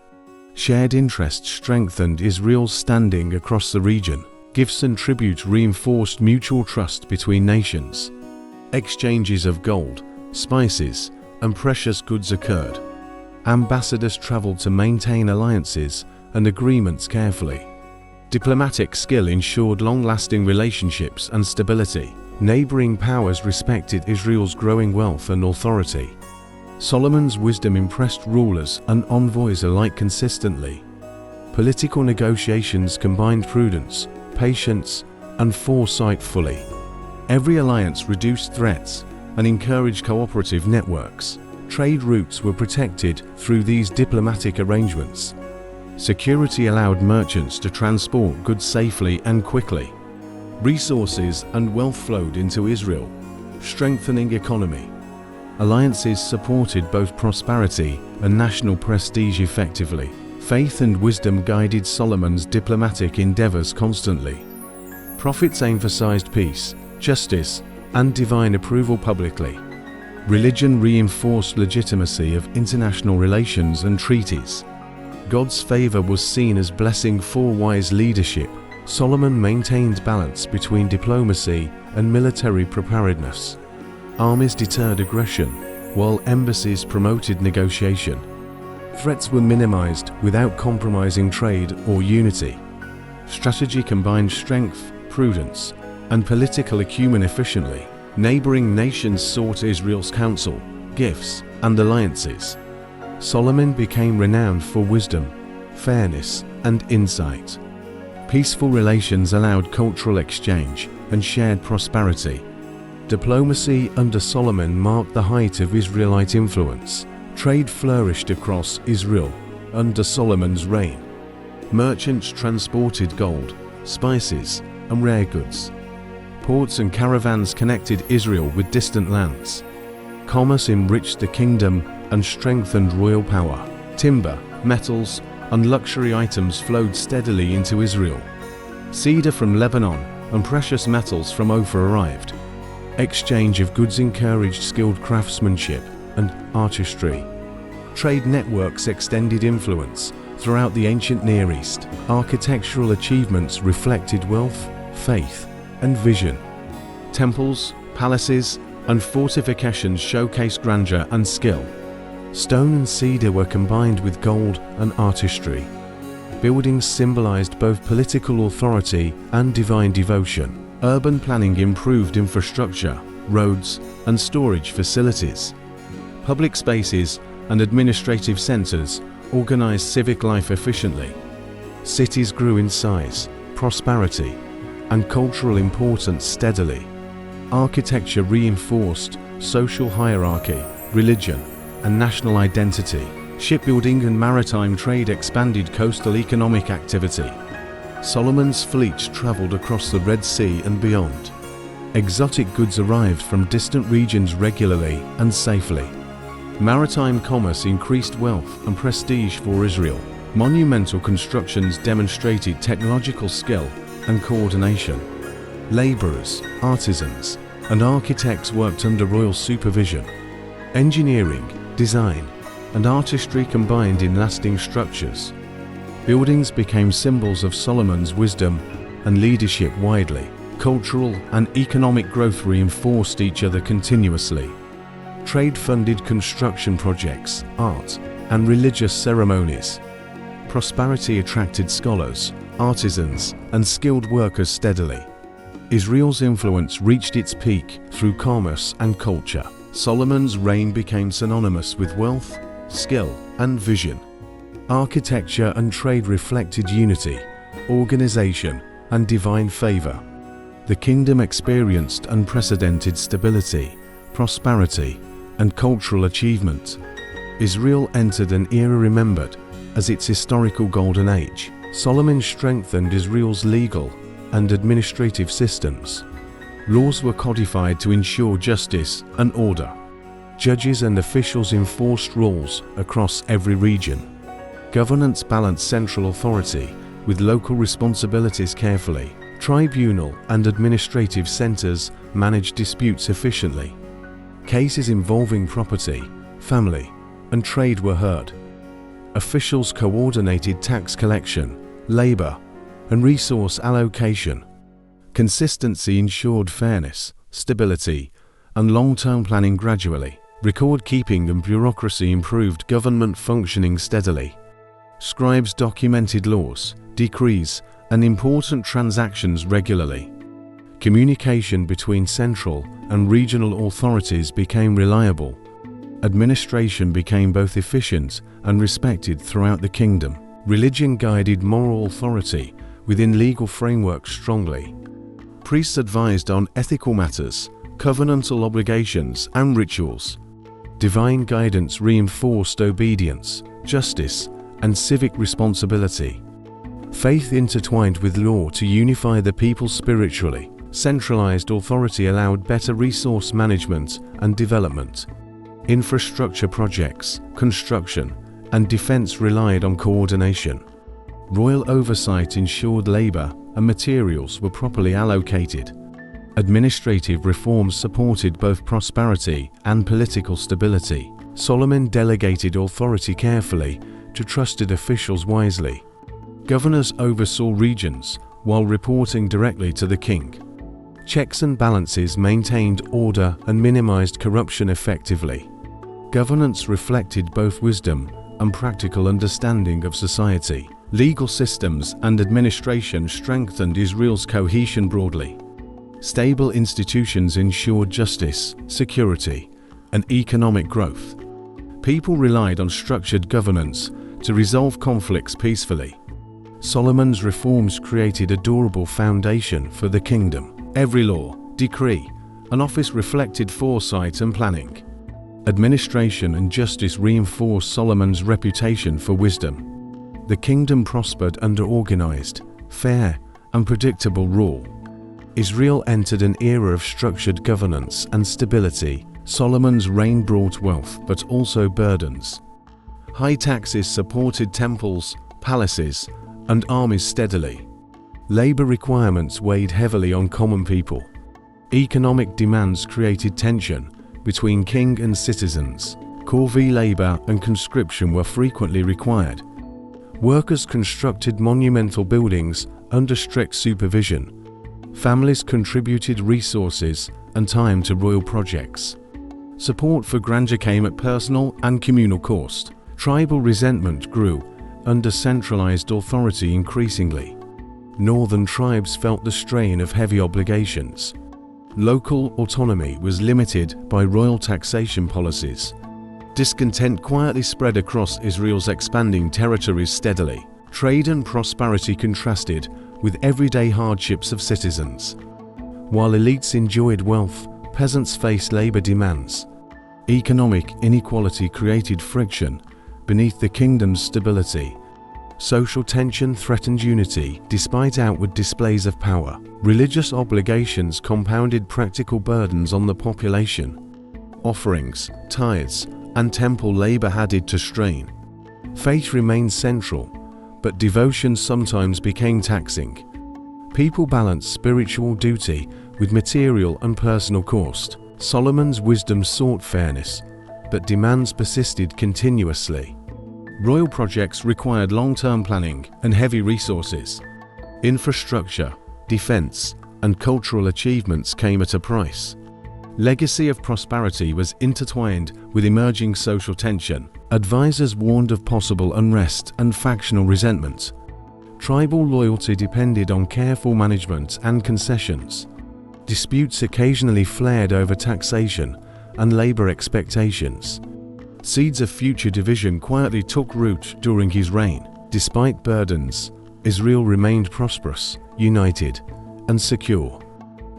Shared interests strengthened Israel's standing across the region. Gifts and tributes reinforced mutual trust between nations. Exchanges of gold, spices, and precious goods occurred. Ambassadors traveled to maintain alliances and agreements carefully. Diplomatic skill ensured long-lasting relationships and stability. Neighboring powers respected Israel's growing wealth and authority. Solomon's wisdom impressed rulers and envoys alike consistently. Political negotiations combined prudence, patience, and foresight fully. Every alliance reduced threats and encouraged cooperative networks. Trade routes were protected through these diplomatic arrangements. Security allowed merchants to transport goods safely and quickly. Resources and wealth flowed into Israel, strengthening economy. Alliances supported both prosperity and national prestige effectively. Faith and wisdom guided Solomon's diplomatic endeavors constantly. Prophets emphasized peace, justice, and divine approval publicly. Religion reinforced legitimacy of international relations and treaties. God's favor was seen as blessing for wise leadership. Solomon maintained balance between diplomacy and military preparedness. Armies deterred aggression, while embassies promoted negotiation. Threats were minimized without compromising trade or unity. Strategy combined strength, prudence, and political acumen efficiently. Neighboring nations sought Israel's counsel, gifts, and alliances. Solomon became renowned for wisdom, fairness, and insight. Peaceful relations allowed cultural exchange and shared prosperity. Diplomacy under Solomon marked the height of Israelite influence. Trade flourished across Israel under Solomon's reign. Merchants transported gold, spices, and rare goods. Ports and caravans connected Israel with distant lands. Commerce enriched the kingdom and strengthened royal power. Timber, metals, and luxury items flowed steadily into Israel. Cedar from Lebanon and precious metals from Ophir arrived. Exchange of goods encouraged skilled craftsmanship and artistry. Trade networks extended influence throughout the ancient Near East. Architectural achievements reflected wealth, faith, and vision. Temples, palaces, and fortifications showcased grandeur and skill. Stone and cedar were combined with gold and artistry. Buildings symbolized both political authority and divine devotion. Urban planning improved infrastructure, roads, and storage facilities. Public spaces and administrative centers organized civic life efficiently. Cities grew in size, prosperity, and cultural importance steadily. Architecture reinforced social hierarchy, religion, and national identity. Shipbuilding and maritime trade expanded coastal economic activity. Solomon's fleets traveled across the Red Sea and beyond. Exotic goods arrived from distant regions regularly and safely. Maritime commerce increased wealth and prestige for Israel. Monumental constructions demonstrated technological skill and coordination. Laborers, artisans, and architects worked under royal supervision. Engineering, design, and artistry combined in lasting structures. Buildings became symbols of Solomon's wisdom and leadership widely. Cultural and economic growth reinforced each other continuously. Trade funded construction projects, art, and religious ceremonies. Prosperity attracted scholars, artisans, and skilled workers steadily. Israel's influence reached its peak through commerce and culture. Solomon's reign became synonymous with wealth, skill, and vision. Architecture and trade reflected unity, organization, and divine favor. The kingdom experienced unprecedented stability, prosperity, and cultural achievement. Israel entered an era remembered as its historical golden age. Solomon strengthened Israel's legal and administrative systems. Laws were codified to ensure justice and order. Judges and officials enforced rules across every region. Governance balanced central authority with local responsibilities carefully. Tribunal and administrative centers managed disputes efficiently. Cases involving property, family, and trade were heard. Officials coordinated tax collection, labor, and resource allocation. Consistency ensured fairness, stability, and long-term planning gradually. Record-keeping and bureaucracy improved government functioning steadily. Scribes documented laws, decrees, and important transactions regularly. Communication between central and regional authorities became reliable. Administration became both efficient and respected throughout the kingdom. Religion guided moral authority within legal frameworks strongly. Priests advised on ethical matters, covenantal obligations, and rituals. Divine guidance reinforced obedience, justice, and civic responsibility. Faith intertwined with law to unify the people spiritually. Centralized authority allowed better resource management and development. Infrastructure projects, construction, and defense relied on coordination. Royal oversight ensured labor and materials were properly allocated. Administrative reforms supported both prosperity and political stability. Solomon delegated authority carefully to trusted officials wisely. Governors oversaw regions while reporting directly to the king. Checks and balances maintained order and minimized corruption effectively. Governance reflected both wisdom and practical understanding of society. Legal systems and administration strengthened Israel's cohesion broadly. Stable institutions ensured justice, security, and economic growth. People relied on structured governance to resolve conflicts peacefully. Solomon's reforms created a durable foundation for the kingdom. Every law, decree, and office reflected foresight and planning. Administration and justice reinforced Solomon's reputation for wisdom. The kingdom prospered under organized, fair, and predictable rule. Israel entered an era of structured governance and stability. Solomon's reign brought wealth but also burdens. High taxes supported temples, palaces, and armies steadily. Labor requirements weighed heavily on common people. Economic demands created tension between king and citizens. Corvée labor and conscription were frequently required. Workers constructed monumental buildings under strict supervision. Families contributed resources and time to royal projects. Support for grandeur came at personal and communal cost. Tribal resentment grew under centralized authority increasingly. Northern tribes felt the strain of heavy obligations. Local autonomy was limited by royal taxation policies. Discontent quietly spread across Israel's expanding territories steadily. Trade and prosperity contrasted with everyday hardships of citizens. While elites enjoyed wealth, peasants faced labor demands. Economic inequality created friction beneath the kingdom's stability. Social tension threatened unity despite outward displays of power. Religious obligations compounded practical burdens on the population. Offerings, tithes, and temple labor added to strain. Faith remained central, but devotion sometimes became taxing. People balanced spiritual duty with material and personal cost. Solomon's wisdom sought fairness, but demands persisted continuously. Royal projects required long-term planning and heavy resources. Infrastructure, defense, and cultural achievements came at a price. Legacy of prosperity was intertwined with emerging social tension. Advisors warned of possible unrest and factional resentment. Tribal loyalty depended on careful management and concessions. Disputes occasionally flared over taxation and labor expectations. Seeds of future division quietly took root during his reign. Despite burdens, Israel remained prosperous, united, and secure.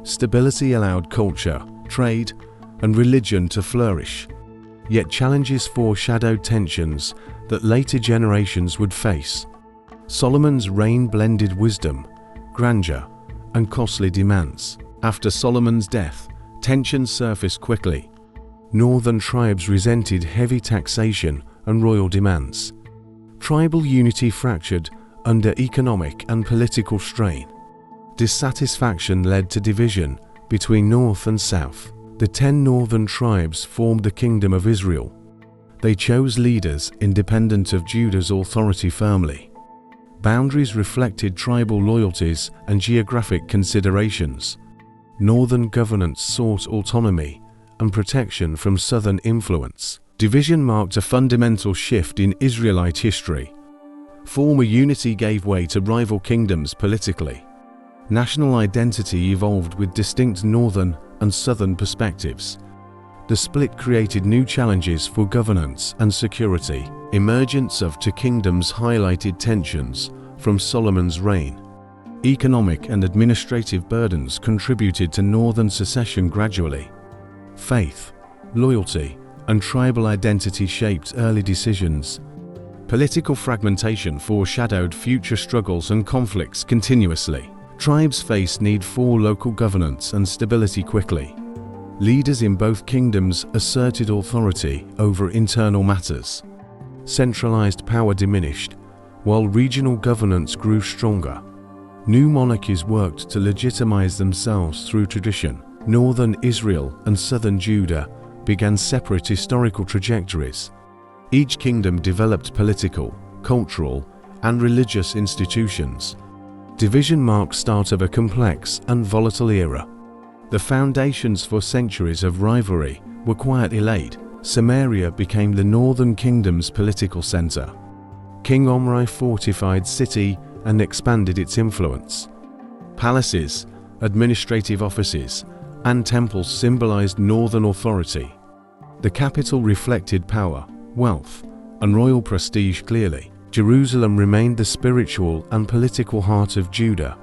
Stability allowed culture, trade, and religion to flourish. Yet challenges foreshadowed tensions that later generations would face. Solomon's reign blended wisdom, grandeur, and costly demands. After Solomon's death, tensions surfaced quickly. Northern tribes resented heavy taxation and royal demands. Tribal unity fractured under economic and political strain. Dissatisfaction led to division between North and South. The 10 northern tribes formed the Kingdom of Israel. They chose leaders independent of Judah's authority firmly. Boundaries reflected tribal loyalties and geographic considerations. Northern governance sought autonomy and protection from southern influence. Division marked a fundamental shift in Israelite history. Former unity gave way to rival kingdoms politically. National identity evolved with distinct northern and southern perspectives. The split created new challenges for governance and security. Emergence of two kingdoms highlighted tensions from Solomon's reign. Economic and administrative burdens contributed to northern secession gradually. Faith, loyalty, and tribal identity shaped early decisions. Political fragmentation foreshadowed future struggles and conflicts continuously. Tribes faced need for local governance and stability quickly. Leaders in both kingdoms asserted authority over internal matters. Centralized power diminished, while regional governance grew stronger. New monarchies worked to legitimize themselves through tradition. Northern Israel and southern Judah began separate historical trajectories. Each kingdom developed political, cultural, and religious institutions. Division marked start of a complex and volatile era. The foundations for centuries of rivalry were quietly laid. Samaria became the northern kingdom's political center. King Omri fortified the city and expanded its influence. Palaces, administrative offices, and temples symbolized northern authority. The capital reflected power, wealth, and royal prestige clearly. Jerusalem remained the spiritual and political heart of Judah.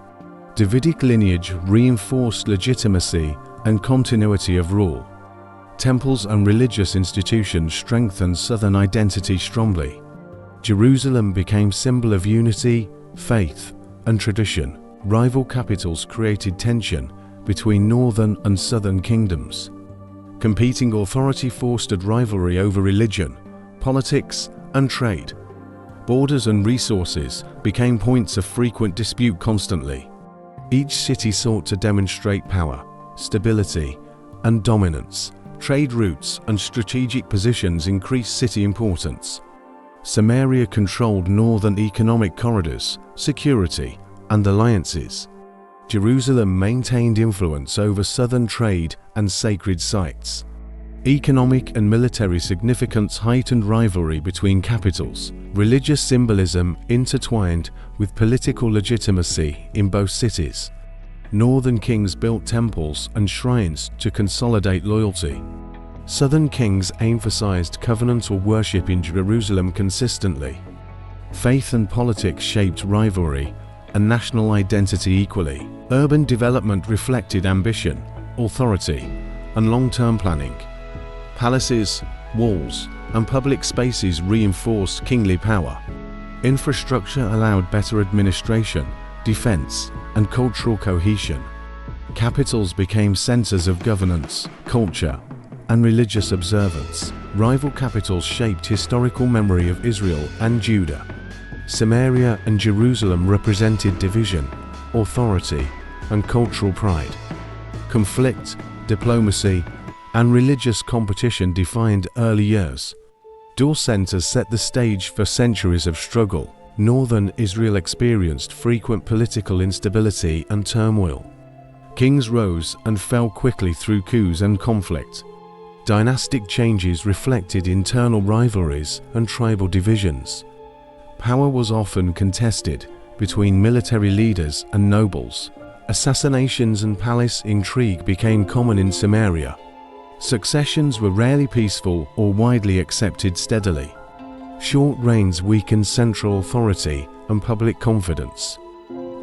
Davidic lineage reinforced legitimacy and continuity of rule. Temples and religious institutions strengthened southern identity strongly. Jerusalem became symbol of unity, faith, and tradition. Rival capitals created tension between northern and southern kingdoms. Competing authority fostered rivalry over religion, politics, and trade. Borders and resources became points of frequent dispute constantly. Each city sought to demonstrate power, stability, and dominance. Trade routes and strategic positions increased city importance. Samaria controlled northern economic corridors, security, and alliances. Jerusalem maintained influence over southern trade and sacred sites. Economic and military significance heightened rivalry between capitals. Religious symbolism intertwined with political legitimacy in both cities. Northern kings built temples and shrines to consolidate loyalty. Southern kings emphasized covenantal worship in Jerusalem consistently. Faith and politics shaped rivalry and national identity equally. Urban development reflected ambition, authority, and long-term planning. Palaces, walls, and public spaces reinforced kingly power. Infrastructure allowed better administration, defense, and cultural cohesion. Capitals became centers of governance, culture, and religious observance. Rival capitals shaped historical memory of Israel and Judah. Samaria and Jerusalem represented division, authority, and cultural pride. Conflict, diplomacy, and religious competition defined early years. Dual centers set the stage for centuries of struggle. Northern Israel experienced frequent political instability and turmoil. Kings rose and fell quickly through coups and conflict. Dynastic changes reflected internal rivalries and tribal divisions. Power was often contested between military leaders and nobles. Assassinations and palace intrigue became common in Samaria. Successions were rarely peaceful or widely accepted steadily. Short reigns weakened central authority and public confidence.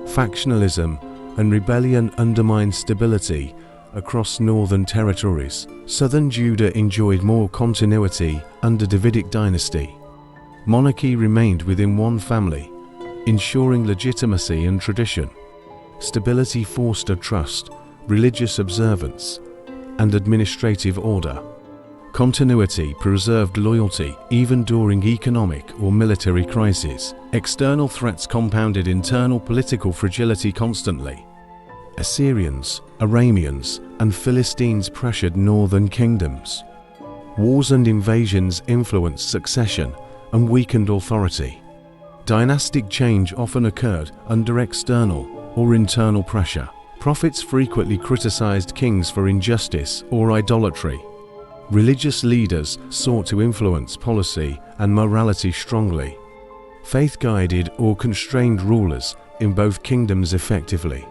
Factionalism and rebellion undermined stability across northern territories. Southern Judah enjoyed more continuity under Davidic dynasty. Monarchy remained within one family, ensuring legitimacy and tradition. Stability fostered trust, religious observance, and administrative order. Continuity preserved loyalty even during economic or military crises. External threats compounded internal political fragility constantly. Assyrians, Arameans, and Philistines pressured northern kingdoms. Wars and invasions influenced succession and weakened authority. Dynastic change often occurred under external or internal pressure. Prophets frequently criticized kings for injustice or idolatry. Religious leaders sought to influence policy and morality strongly. Faith guided or constrained rulers in both kingdoms effectively.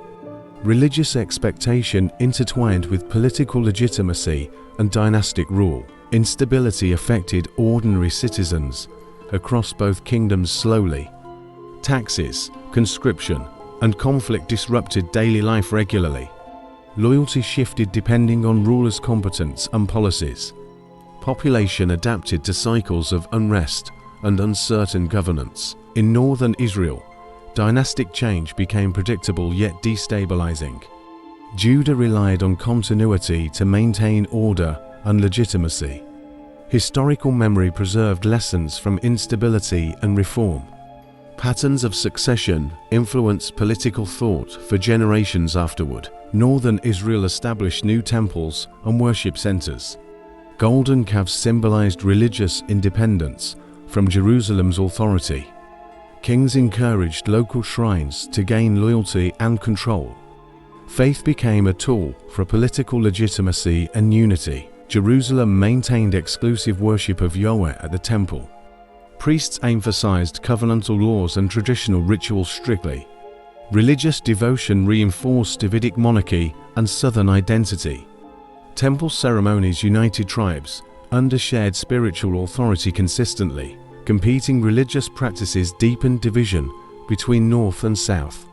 Religious expectation intertwined with political legitimacy and dynastic rule. Instability affected ordinary citizens across both kingdoms slowly. Taxes, conscription, and conflict disrupted daily life regularly. Loyalty shifted depending on rulers' competence and policies. Population adapted to cycles of unrest and uncertain governance. In northern Israel, dynastic change became predictable yet destabilizing. Judah relied on continuity to maintain order and legitimacy. Historical memory preserved lessons from instability and reform. Patterns of succession influenced political thought for generations afterward. Northern Israel established new temples and worship centers. Golden calves symbolized religious independence from Jerusalem's authority. Kings encouraged local shrines to gain loyalty and control. Faith became a tool for political legitimacy and unity. Jerusalem maintained exclusive worship of Yahweh at the temple. Priests emphasized covenantal laws and traditional rituals strictly. Religious devotion reinforced Davidic monarchy and southern identity. Temple ceremonies united tribes under shared spiritual authority consistently. Competing religious practices deepened division between north and south.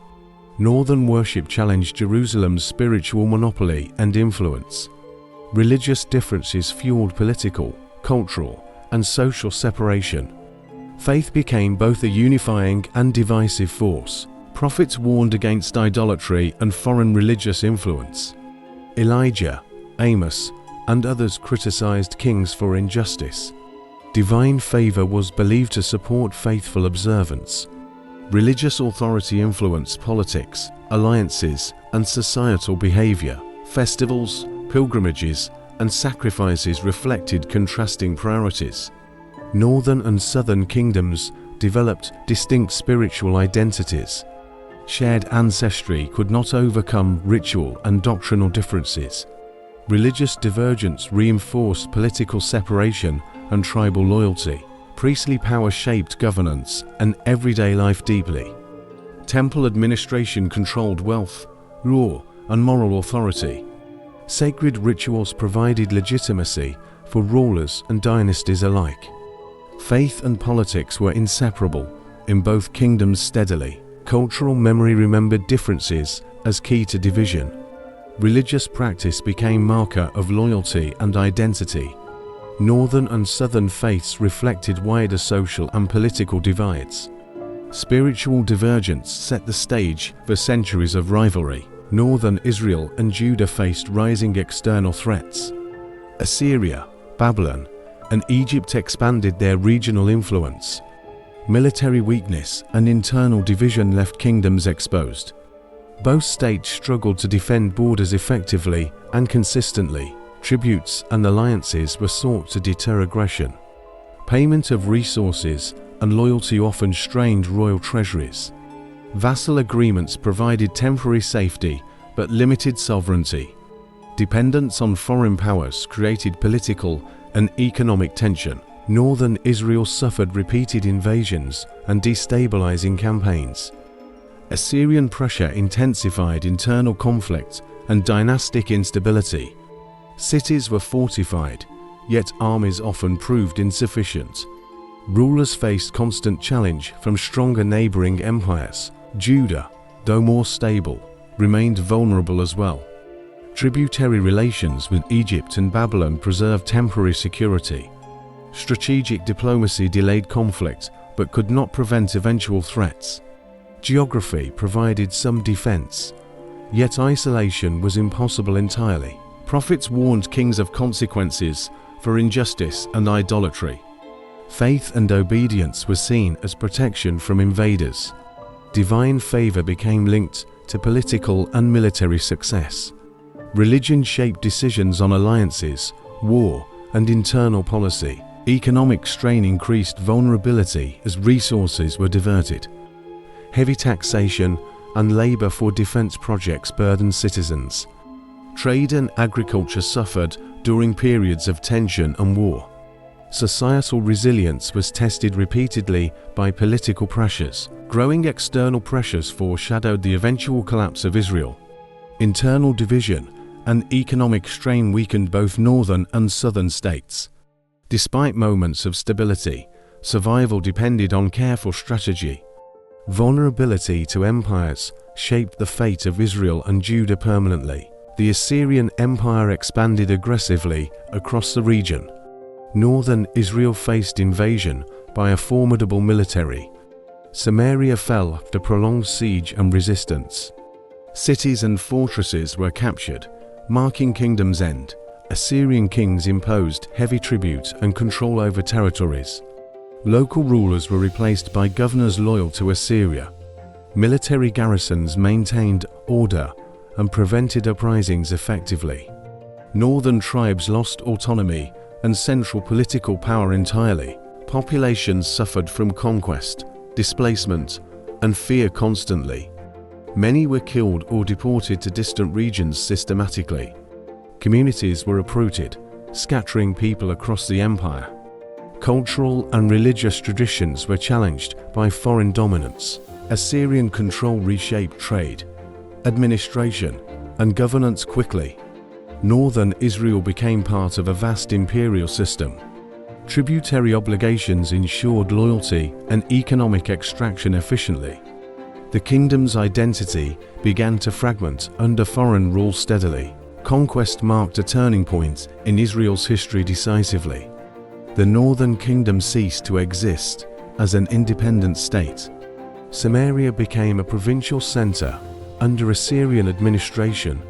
Northern worship challenged Jerusalem's spiritual monopoly and influence. Religious differences fueled political, cultural, and social separation. Faith became both a unifying and divisive force. Prophets warned against idolatry and foreign religious influence. Elijah, Amos, and others criticized kings for injustice. Divine favor was believed to support faithful observance. Religious authority influenced politics, alliances, and societal behavior. Festivals, pilgrimages, and sacrifices reflected contrasting priorities. Northern and southern kingdoms developed distinct spiritual identities. Shared ancestry could not overcome ritual and doctrinal differences. Religious divergence reinforced political separation and tribal loyalty. Priestly power shaped governance and everyday life deeply. Temple administration controlled wealth, law, and moral authority. Sacred rituals provided legitimacy for rulers and dynasties alike. Faith and politics were inseparable in both kingdoms steadily. Cultural memory remembered differences as key to division. Religious practice became marker of loyalty and identity. Northern and southern faiths reflected wider social and political divides. Spiritual divergence set the stage for centuries of rivalry. Northern Israel and Judah faced rising external threats. Assyria, Babylon, and Egypt expanded their regional influence. Military weakness and internal division left kingdoms exposed. Both states struggled to defend borders effectively and consistently. Tributes and alliances were sought to deter aggression. Payment of resources and loyalty often strained royal treasuries. Vassal agreements provided temporary safety but limited sovereignty. Dependence on foreign powers created political and economic tension. Northern Israel suffered repeated invasions and destabilizing campaigns. Assyrian pressure intensified internal conflict and dynastic instability. Cities were fortified, yet armies often proved insufficient. Rulers faced constant challenge from stronger neighboring empires. Judah, though more stable, remained vulnerable as well. Tributary relations with Egypt and Babylon preserved temporary security. Strategic diplomacy delayed conflict but could not prevent eventual threats. Geography provided some defense, yet isolation was impossible entirely. Prophets warned kings of consequences for injustice and idolatry. Faith and obedience were seen as protection from invaders. Divine favor became linked to political and military success. Religion shaped decisions on alliances, war, and internal policy. Economic strain increased vulnerability as resources were diverted. Heavy taxation and labor for defense projects burdened citizens. Trade and agriculture suffered during periods of tension and war. Societal resilience was tested repeatedly by political pressures. Growing external pressures foreshadowed the eventual collapse of Israel. Internal division and economic strain weakened both northern and southern states. Despite moments of stability, survival depended on careful strategy. Vulnerability to empires shaped the fate of Israel and Judah permanently. The Assyrian Empire expanded aggressively across the region. Northern Israel faced invasion by a formidable military. Samaria fell after prolonged siege and resistance. Cities and fortresses were captured, marking kingdom's end. Assyrian kings imposed heavy tribute and control over territories. Local rulers were replaced by governors loyal to Assyria. Military garrisons maintained order and prevented uprisings effectively. Northern tribes lost autonomy and central political power entirely. Populations suffered from conquest, displacement, and fear constantly. Many were killed or deported to distant regions systematically. Communities were uprooted, scattering people across the empire. Cultural and religious traditions were challenged by foreign dominance. Assyrian control reshaped trade, administration, and governance quickly. Northern Israel became part of a vast imperial system. Tributary obligations ensured loyalty and economic extraction efficiently. The kingdom's identity began to fragment under foreign rule steadily. Conquest marked a turning point in Israel's history decisively. The northern kingdom ceased to exist as an independent state. Samaria became a provincial center under Assyrian administration.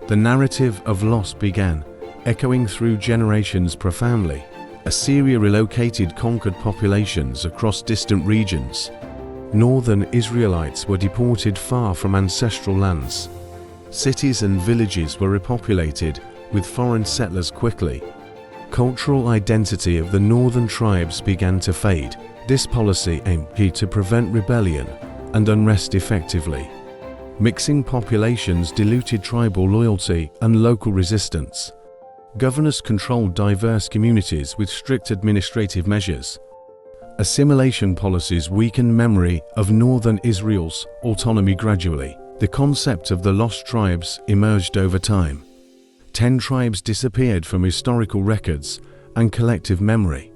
The narrative of loss began, echoing through generations profoundly. Assyria relocated conquered populations across distant regions. Northern Israelites were deported far from ancestral lands. Cities and villages were repopulated with foreign settlers quickly. Cultural identity of the northern tribes began to fade. This policy aimed to prevent rebellion and unrest effectively. Mixing populations diluted tribal loyalty and local resistance. Governors controlled diverse communities with strict administrative measures. Assimilation policies weakened memory of northern Israel's autonomy gradually. The concept of the lost tribes emerged over time. 10 tribes disappeared from historical records and collective memory.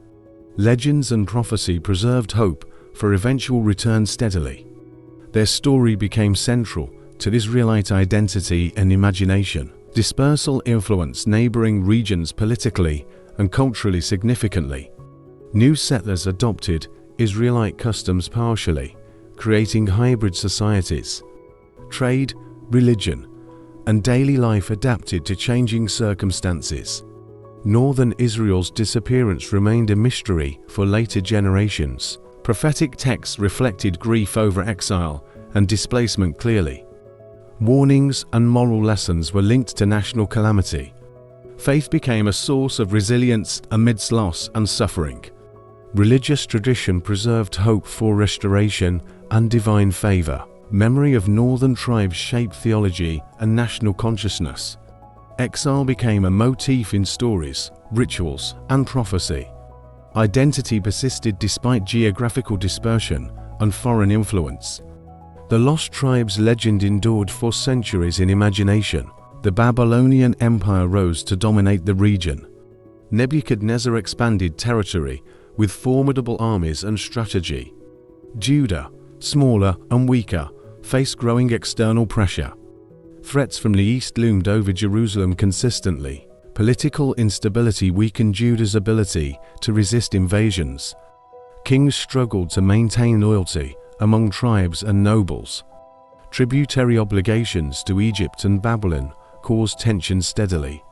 Legends and prophecy preserved hope for eventual return steadily. Their story became central to Israelite identity and imagination. Dispersal influenced neighboring regions politically and culturally significantly. New settlers adopted Israelite customs partially, creating hybrid societies. Trade, religion, and daily life adapted to changing circumstances. Northern Israel's disappearance remained a mystery for later generations. Prophetic texts reflected grief over exile and displacement clearly. Warnings and moral lessons were linked to national calamity. Faith became a source of resilience amidst loss and suffering. Religious tradition preserved hope for restoration and divine favor. Memory of northern tribes shaped theology and national consciousness. Exile became a motif in stories, rituals, and prophecy. Identity persisted despite geographical dispersion and foreign influence. The lost tribes legend endured for centuries in imagination. the Babylonian Empire rose to dominate the region. Nebuchadnezzar expanded territory with formidable armies and strategy. Judah, smaller and weaker, faced growing external pressure. Threats from the east loomed over Jerusalem consistently. Political instability weakened Judah's ability to resist invasions. Kings struggled to maintain loyalty among tribes and nobles. Tributary obligations to Egypt and Babylon caused tension steadily.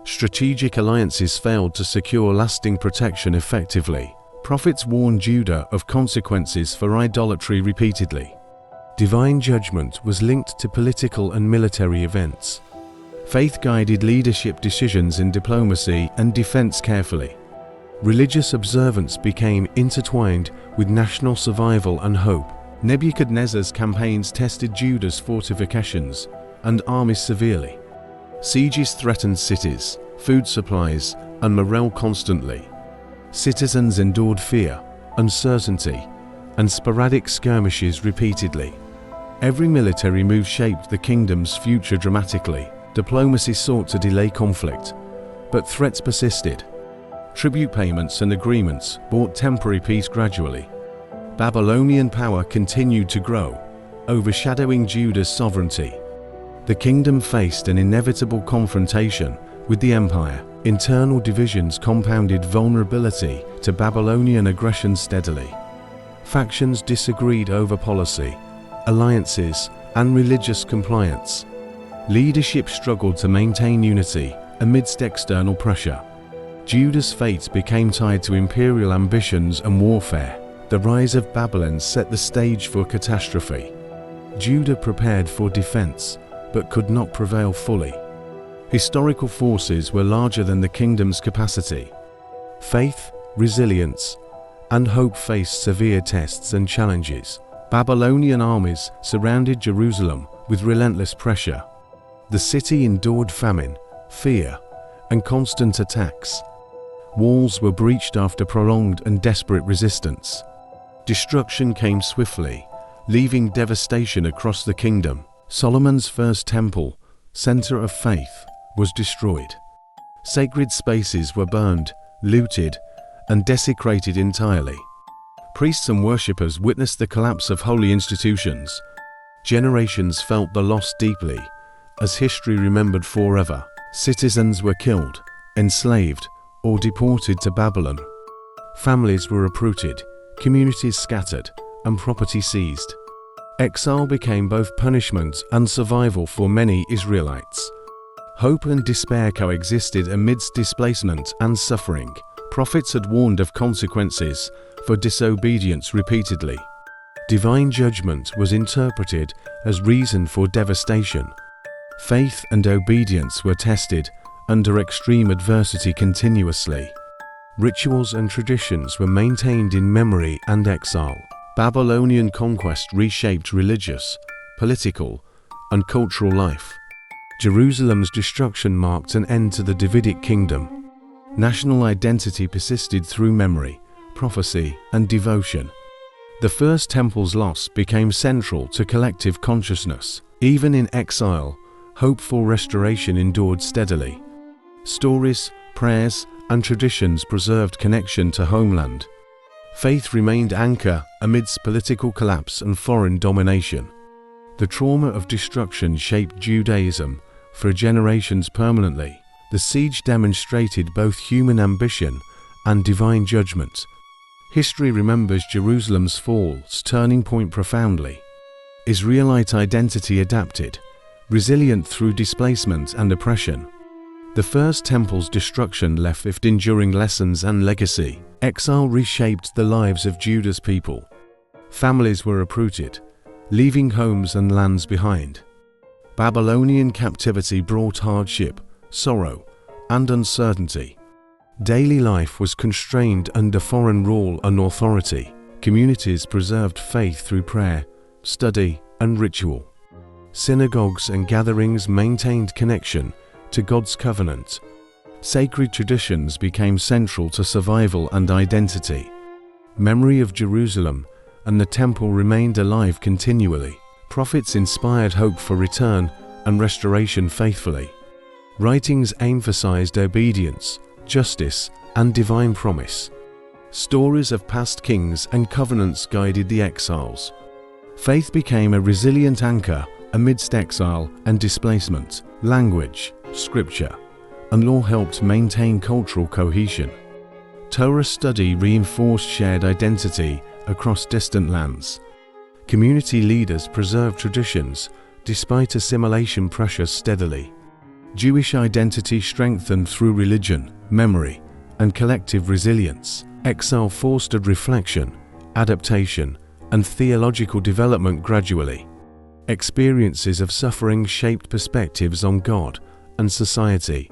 Strategic alliances failed to secure lasting protection effectively. Prophets warned Judah of consequences for idolatry repeatedly. Divine judgment was linked to political and military events. Faith guided leadership decisions in diplomacy and defense carefully. Religious observance became intertwined with national survival and hope. Nebuchadnezzar's campaigns tested Judah's fortifications and armies severely. Sieges threatened cities, food supplies, and morale constantly. Citizens endured fear, uncertainty, and sporadic skirmishes repeatedly. Every military move shaped the kingdom's future dramatically. Diplomacy sought to delay conflict, but threats persisted. Tribute payments and agreements brought temporary peace gradually. Babylonian power continued to grow, overshadowing Judah's sovereignty. The kingdom faced an inevitable confrontation with the empire. Internal divisions compounded vulnerability to Babylonian aggression steadily. Factions disagreed over policy, alliances, and religious compliance. Leadership struggled to maintain unity amidst external pressure. Judah's fate became tied to imperial ambitions and warfare. The rise of Babylon set the stage for catastrophe. Judah prepared for defense, but could not prevail fully. Historical forces were larger than the kingdom's capacity. Faith, resilience, and hope faced severe tests and challenges. Babylonian armies surrounded Jerusalem with relentless pressure. The city endured famine, fear, and constant attacks. Walls were breached after prolonged and desperate resistance. Destruction came swiftly, leaving devastation across the kingdom. Solomon's first temple, center of faith, was destroyed. Sacred spaces were burned, looted, and desecrated entirely. Priests and worshippers witnessed the collapse of holy institutions. Generations felt the loss deeply, as history remembered forever. Citizens were killed, enslaved, or deported to Babylon. Families were uprooted, communities scattered, and property seized. Exile became both punishment and survival for many Israelites. Hope and despair coexisted amidst displacement and suffering. Prophets had warned of consequences for disobedience repeatedly. Divine judgment was interpreted as reason for devastation. Faith and obedience were tested under extreme adversity continuously. Rituals and traditions were maintained in memory and exile. Babylonian conquest reshaped religious, political, and cultural life. Jerusalem's destruction marked an end to the Davidic kingdom. National identity persisted through memory, prophecy, and devotion. The first temple's loss became central to collective consciousness. Even in exile, hope for restoration endured steadily. Stories, prayers, and traditions preserved connection to homeland. Faith remained anchor amidst political collapse and foreign domination. The trauma of destruction shaped Judaism for generations permanently. The siege demonstrated both human ambition and divine judgment. History remembers Jerusalem's fall's turning point profoundly. Israelite identity adapted, resilient through displacement and oppression. The first temple's destruction left enduring lessons and legacy. Exile reshaped the lives of Judah's people. Families were uprooted, leaving homes and lands behind. Babylonian captivity brought hardship, sorrow, and uncertainty. Daily life was constrained under foreign rule and authority. Communities preserved faith through prayer, study, and ritual. Synagogues and gatherings maintained connection to God's covenant. Sacred traditions became central to survival and identity. Memory of Jerusalem and the temple remained alive continually. Prophets inspired hope for return and restoration faithfully. Writings emphasized obedience, justice, and divine promise. Stories of past kings and covenants guided the exiles. Faith became a resilient anchor amidst exile and displacement. Language, scripture, and law helped maintain cultural cohesion. Torah study reinforced shared identity across distant lands. Community leaders preserved traditions despite assimilation pressures steadily. Jewish identity strengthened through religion, memory, and collective resilience. Exile fostered reflection, adaptation, and theological development gradually. Experiences of suffering shaped perspectives on God and society.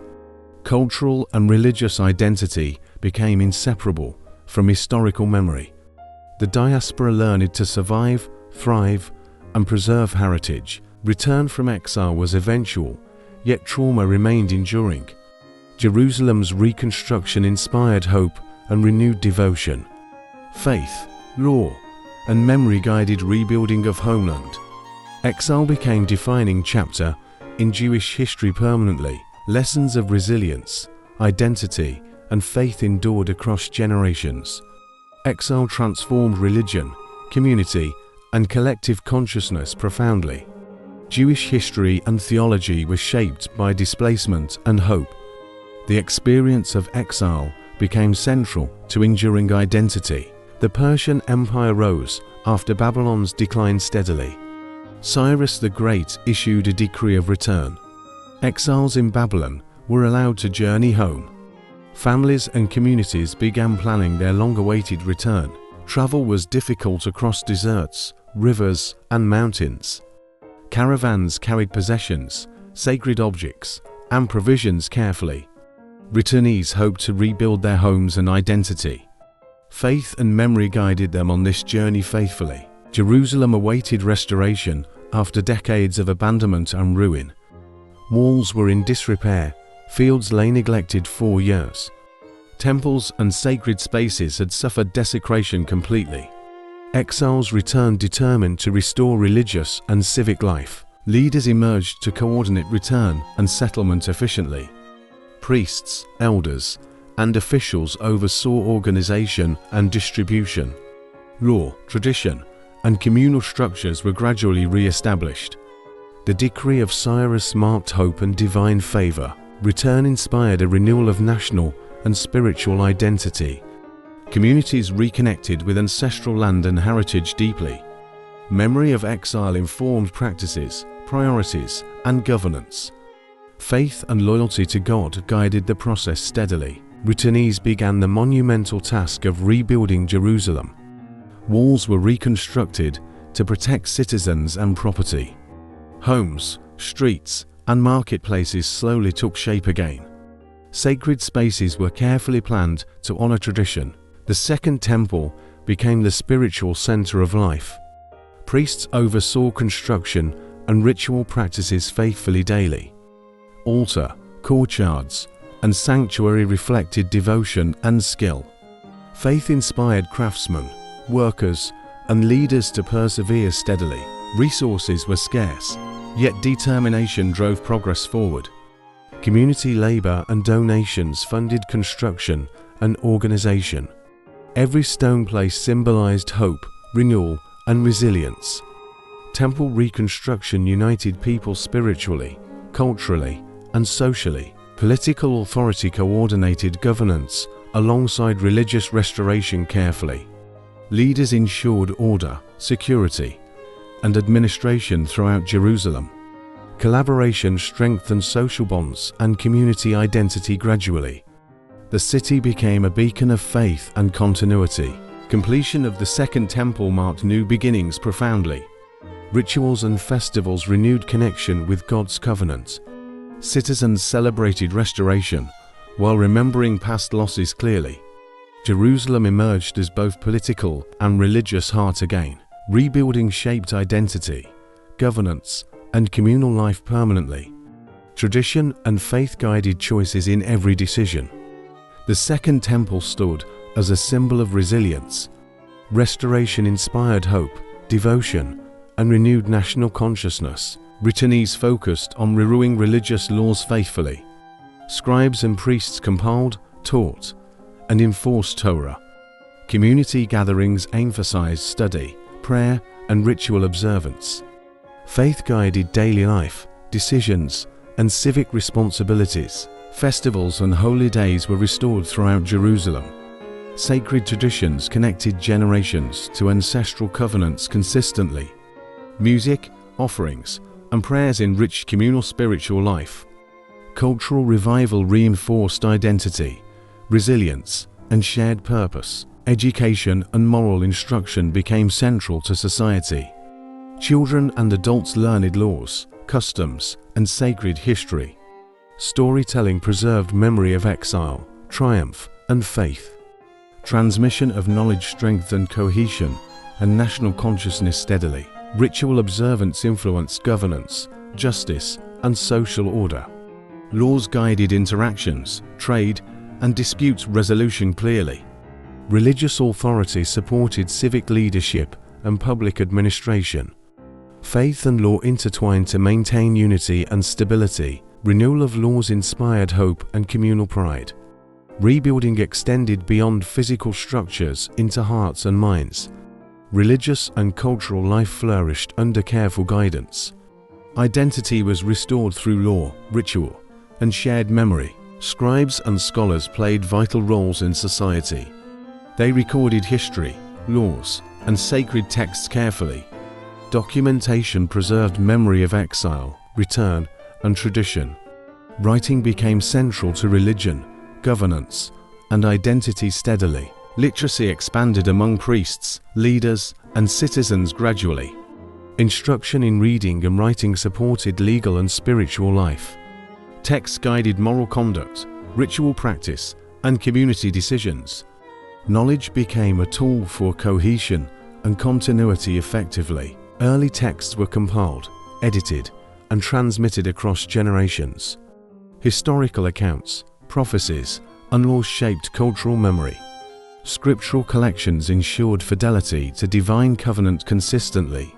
Cultural and religious identity became inseparable from historical memory. The diaspora learned to survive, thrive, and preserve heritage. Return from exile was eventual, yet trauma remained enduring. Jerusalem's reconstruction inspired hope and renewed devotion. Faith, law, and memory guided rebuilding of homeland. Exile became a defining chapter in Jewish history permanently. Lessons of resilience, identity, and faith endured across generations. Exile transformed religion, community, and collective consciousness profoundly. Jewish history and theology were shaped by displacement and hope. The experience of exile became central to enduring identity. The Persian Empire rose after Babylon's decline steadily. Cyrus the Great issued a decree of return. Exiles in Babylon were allowed to journey home. Families and communities began planning their long-awaited return. Travel was difficult across deserts, rivers, and mountains. Caravans carried possessions, sacred objects, and provisions carefully. Returnees hoped to rebuild their homes and identity. Faith and memory guided them on this journey faithfully. Jerusalem awaited restoration after decades of abandonment and ruin. Walls were in disrepair, fields lay neglected for years. Temples and sacred spaces had suffered desecration completely. Exiles returned determined to restore religious and civic life. Leaders emerged to coordinate return and settlement efficiently. Priests, elders, and officials oversaw organization and distribution. Law, tradition, and communal structures were gradually re-established. The decree of Cyrus marked hope and divine favor. Return inspired a renewal of national and spiritual identity. Communities reconnected with ancestral land and heritage deeply. Memory of exile informed practices, priorities, and governance. Faith and loyalty to God guided the process steadily. Returnees began the monumental task of rebuilding Jerusalem. Walls were reconstructed to protect citizens and property. Homes, streets, and marketplaces slowly took shape again. Sacred spaces were carefully planned to honor tradition. The Second Temple became the spiritual center of life. Priests oversaw construction and ritual practices faithfully daily. Altar, courtyards, and sanctuary reflected devotion and skill. Faith inspired craftsmen, workers, and leaders to persevere steadily. Resources were scarce, yet determination drove progress forward. Community labor and donations funded construction and organization. Every stone placed symbolized hope, renewal, and resilience. Temple reconstruction united people spiritually, culturally, and socially. Political authority coordinated governance alongside religious restoration carefully. Leaders ensured order, security, and administration throughout Jerusalem. Collaboration strengthened social bonds and community identity gradually. The city became a beacon of faith and continuity. Completion of the Second Temple marked new beginnings profoundly. Rituals and festivals renewed connection with God's covenant. Citizens celebrated restoration while remembering past losses clearly. Jerusalem emerged as both political and religious heart again. Rebuilding shaped identity, governance, and communal life permanently. Tradition and faith guided choices in every decision. The Second Temple stood as a symbol of resilience. Restoration inspired hope, devotion, and renewed national consciousness. Writtenese focused on reviewing religious laws faithfully. Scribes and priests compiled, taught, and enforced Torah. Community gatherings emphasized study, prayer, and ritual observance. Faith guided daily life, decisions, and civic responsibilities. Festivals and holy days were restored throughout Jerusalem. Sacred traditions connected generations to ancestral covenants consistently. Music, offerings, and prayers enriched communal spiritual life. Cultural revival reinforced identity, resilience, and shared purpose. Education and moral instruction became central to society. Children and adults learned laws, customs, and sacred history. Storytelling preserved memory of exile, triumph, and faith. Transmission of knowledge strengthened cohesion and national consciousness steadily. Ritual observance influenced governance, justice, and social order. Laws guided interactions, trade, and dispute resolution clearly. Religious authority supported civic leadership and public administration. Faith and law intertwined to maintain unity and stability. Renewal of laws inspired hope and communal pride. Rebuilding extended beyond physical structures into hearts and minds. Religious and cultural life flourished under careful guidance. Identity was restored through law, ritual, and shared memory. Scribes and scholars played vital roles in society. They recorded history, laws, and sacred texts carefully. Documentation preserved memory of exile, return, and tradition. Writing became central to religion, governance, and identity steadily. Literacy expanded among priests, leaders, and citizens gradually. Instruction in reading and writing supported legal and spiritual life. Texts guided moral conduct, ritual practice, and community decisions. Knowledge became a tool for cohesion and continuity effectively. Early texts were compiled, edited, and transmitted across generations. Historical accounts, prophecies, and laws shaped cultural memory. Scriptural collections ensured fidelity to divine covenant consistently.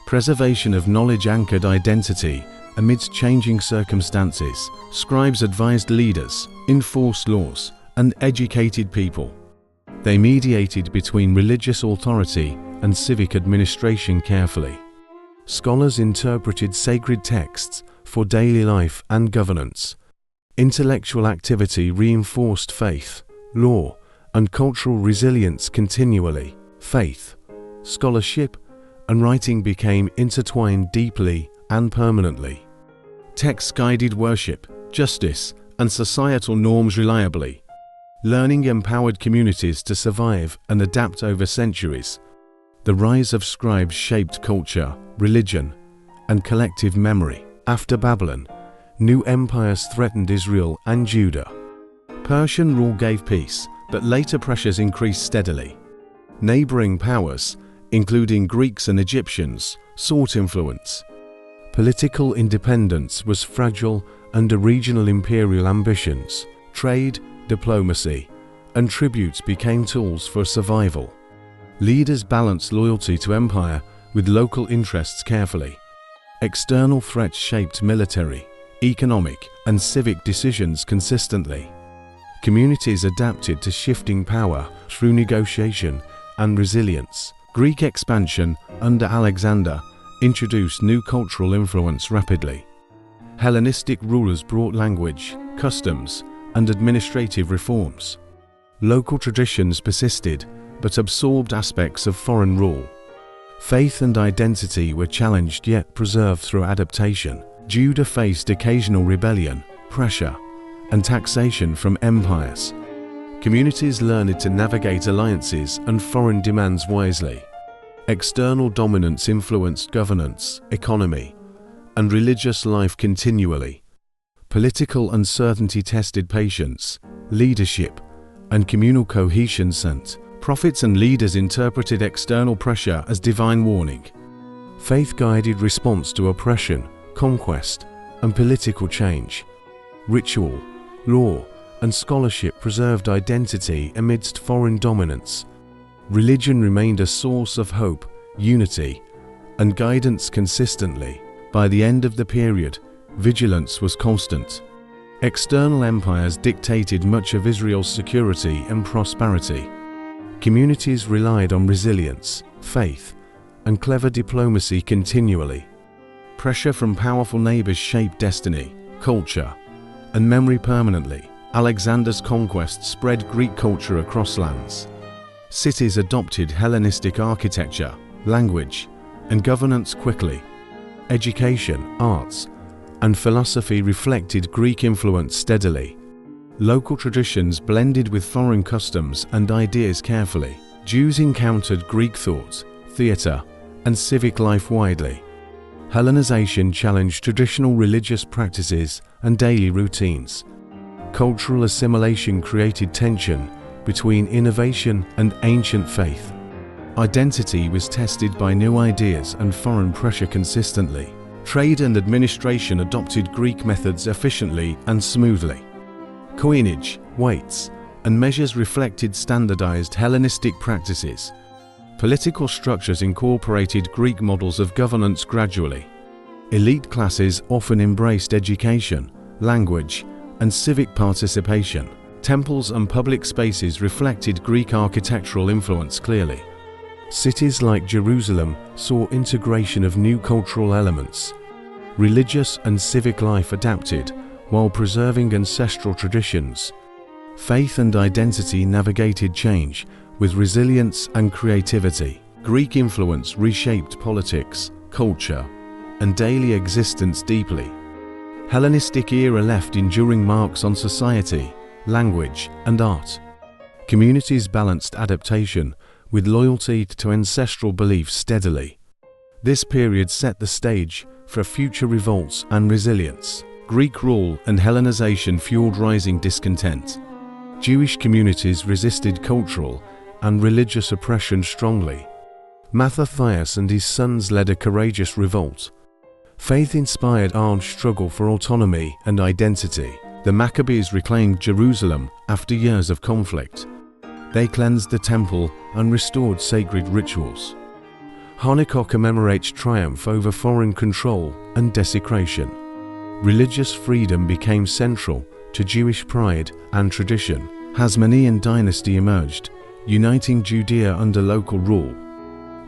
Preservation of knowledge anchored identity amidst changing circumstances. Scribes advised leaders, enforced laws, and educated people. They mediated between religious authority and civic administration carefully. Scholars interpreted sacred texts for daily life and governance. Intellectual activity reinforced faith, law, and cultural resilience continually. Faith, scholarship, and writing became intertwined deeply and permanently. Texts guided worship, justice, and societal norms reliably. Learning empowered communities to survive and adapt over centuries. The rise of scribes shaped culture, religion, and collective memory. After Babylon, new empires threatened Israel and Judah. Persian rule gave peace, but later pressures increased steadily. Neighboring powers, including Greeks and Egyptians, sought influence. Political independence was fragile under regional imperial ambitions. Trade, diplomacy, and tributes became tools for survival. Leaders balanced loyalty to empire with local interests carefully. External threats shaped military, economic, and civic decisions consistently. Communities adapted to shifting power through negotiation and resilience. Greek expansion under Alexander introduced new cultural influence rapidly. Hellenistic rulers brought language, customs, and administrative reforms. Local traditions persisted, but absorbed aspects of foreign rule. Faith and identity were challenged yet preserved through adaptation. Judah faced occasional rebellion, pressure, and taxation from empires. Communities learned to navigate alliances and foreign demands wisely. External dominance influenced governance, economy, and religious life continually. Political uncertainty tested patience, leadership, and communal cohesion. Prophets and leaders interpreted external pressure as divine warning. Faith-guided response to oppression, conquest, and political change. Ritual, law, and scholarship preserved identity amidst foreign dominance. Religion remained a source of hope, unity, and guidance consistently. By the end of the period, vigilance was constant. External empires dictated much of Israel's security and prosperity. Communities relied on resilience, faith, and clever diplomacy continually. Pressure from powerful neighbors shaped destiny, culture, and memory permanently. Alexander's conquest spread Greek culture across lands. Cities adopted Hellenistic architecture, language, and governance quickly. Education, arts, and philosophy reflected Greek influence steadily. Local traditions blended with foreign customs and ideas carefully. Jews encountered Greek thought, theatre, and civic life widely. Hellenization challenged traditional religious practices and daily routines. Cultural assimilation created tension between innovation and ancient faith. Identity was tested by new ideas and foreign pressure consistently. Trade and administration adopted Greek methods efficiently and smoothly. Coinage, weights, and measures reflected standardized Hellenistic practices. Political structures incorporated Greek models of governance gradually. Elite classes often embraced education, language, and civic participation. Temples and public spaces reflected Greek architectural influence clearly. Cities like Jerusalem saw integration of new cultural elements. Religious and civic life adapted while preserving ancestral traditions. Faith and identity navigated change with resilience and creativity. Greek influence reshaped politics, culture, and daily existence deeply. Hellenistic era left enduring marks on society, language, and art. Communities balanced adaptation with loyalty to ancestral beliefs steadily. This period set the stage for future revolts and resilience. Greek rule and Hellenization fueled rising discontent. Jewish communities resisted cultural and religious oppression strongly. Mattathias and his sons led a courageous revolt. Faith-inspired armed struggle for autonomy and identity. The Maccabees reclaimed Jerusalem after years of conflict. They cleansed the temple and restored sacred rituals. Hanukkah commemorates triumph over foreign control and desecration. Religious freedom became central to Jewish pride and tradition. Hasmonean dynasty emerged, uniting Judea under local rule.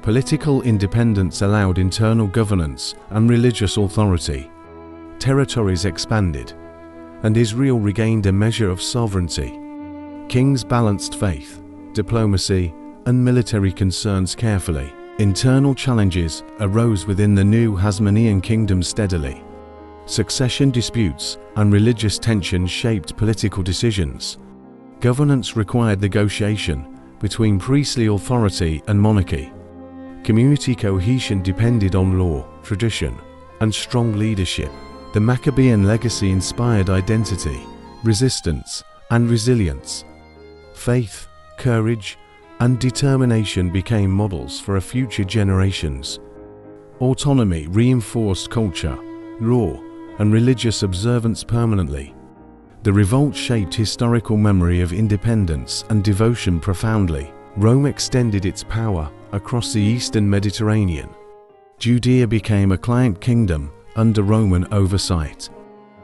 Political independence allowed internal governance and religious authority. Territories expanded, and Israel regained a measure of sovereignty. Kings balanced faith, diplomacy, and military concerns carefully. Internal challenges arose within the new Hasmonean kingdom steadily. Succession disputes and religious tensions shaped political decisions. Governance required negotiation between priestly authority and monarchy. Community cohesion depended on law, tradition, and strong leadership. The Maccabean legacy inspired identity, resistance, and resilience. Faith, courage, and determination became models for future generations. Autonomy reinforced culture, law, and religious observance permanently. The revolt shaped historical memory of independence and devotion profoundly. Rome extended its power across the eastern Mediterranean. Judea became a client kingdom under Roman oversight.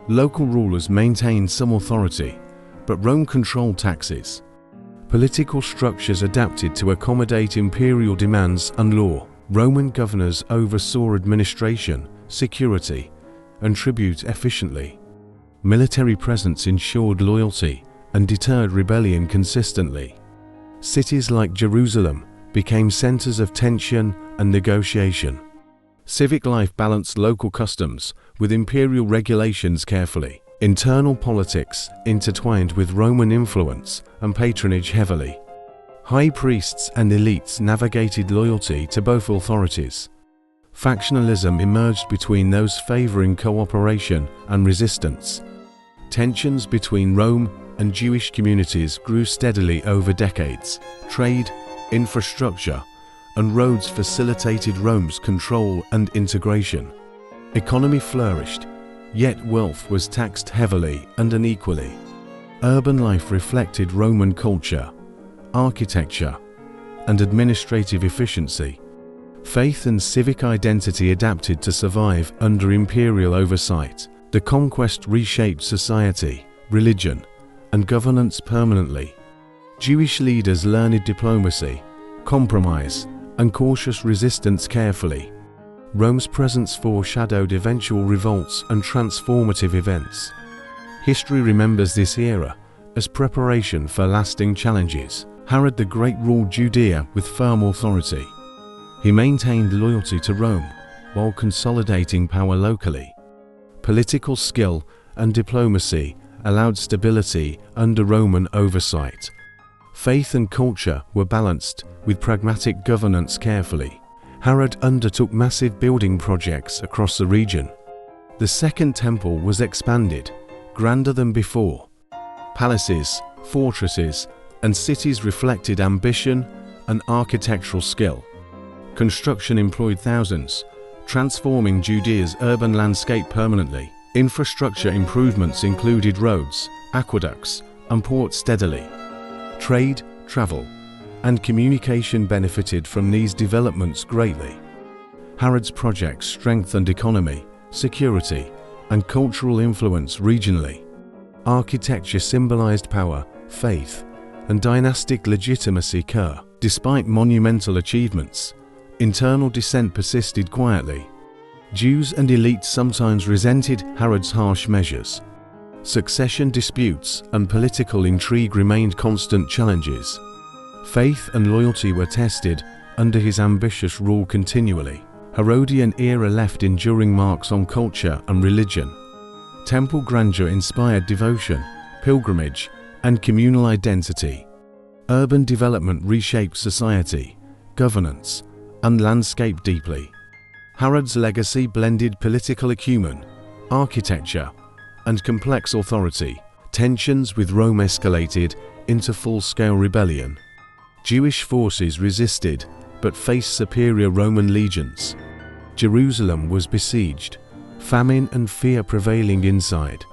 Local rulers maintained some authority, but Rome controlled taxes. Political structures adapted to accommodate imperial demands and law. Roman governors oversaw administration, security, and tribute efficiently. Military presence ensured loyalty and deterred rebellion consistently. Cities like Jerusalem became centers of tension and negotiation. Civic life balanced local customs with imperial regulations carefully. Internal politics intertwined with Roman influence and patronage heavily. High priests and elites navigated loyalty to both authorities. Factionalism emerged between those favoring cooperation and resistance. Tensions between Rome and Jewish communities grew steadily over decades. Trade, infrastructure, and roads facilitated Rome's control and integration. Economy flourished, yet wealth was taxed heavily and unequally. Urban life reflected Roman culture, architecture, and administrative efficiency. Faith and civic identity adapted to survive under imperial oversight. The conquest reshaped society, religion, and governance permanently. Jewish leaders learned diplomacy, compromise, and cautious resistance carefully. Rome's presence foreshadowed eventual revolts and transformative events. History remembers this era as preparation for lasting challenges. Herod the Great ruled Judea with firm authority. He maintained loyalty to Rome while consolidating power locally. Political skill and diplomacy allowed stability under Roman oversight. Faith and culture were balanced with pragmatic governance carefully. Herod undertook massive building projects across the region. The Second Temple was expanded, grander than before. Palaces, fortresses, and cities reflected ambition and architectural skill. Construction employed thousands, transforming Judea's urban landscape permanently. Infrastructure improvements included roads, aqueducts, and ports steadily. Trade, travel, and communication benefited from these developments greatly. Herod's projects strengthened economy, security, and cultural influence regionally. Architecture symbolized power, faith, and dynastic legitimacy. Despite monumental achievements, internal dissent persisted quietly. Jews and elites sometimes resented Herod's harsh measures. Succession disputes and political intrigue remained constant challenges. Faith and loyalty were tested under his ambitious rule continually. Herodian era left enduring marks on culture and religion. Temple grandeur inspired devotion, pilgrimage, and communal identity. Urban development reshaped society, governance, and landscape deeply. Herod's legacy blended political acumen, architecture, and complex authority. Tensions with Rome escalated into full-scale rebellion. Jewish forces resisted but faced superior Roman legions. Jerusalem was besieged, famine and fear prevailing inside.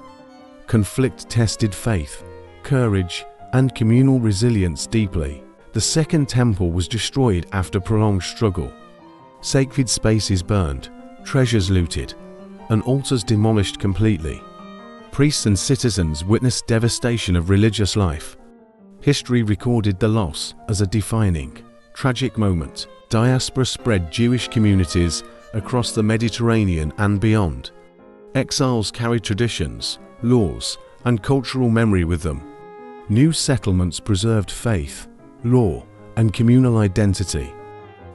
Conflict tested faith, courage, and communal resilience deeply. The Second Temple was destroyed after prolonged struggle. Sacred spaces burned, treasures looted, and altars demolished completely. Priests and citizens witnessed devastation of religious life. History recorded the loss as a defining, tragic moment. Diaspora spread Jewish communities across the Mediterranean and beyond. Exiles carried traditions, laws, and cultural memory with them. New settlements preserved faith, law, and communal identity.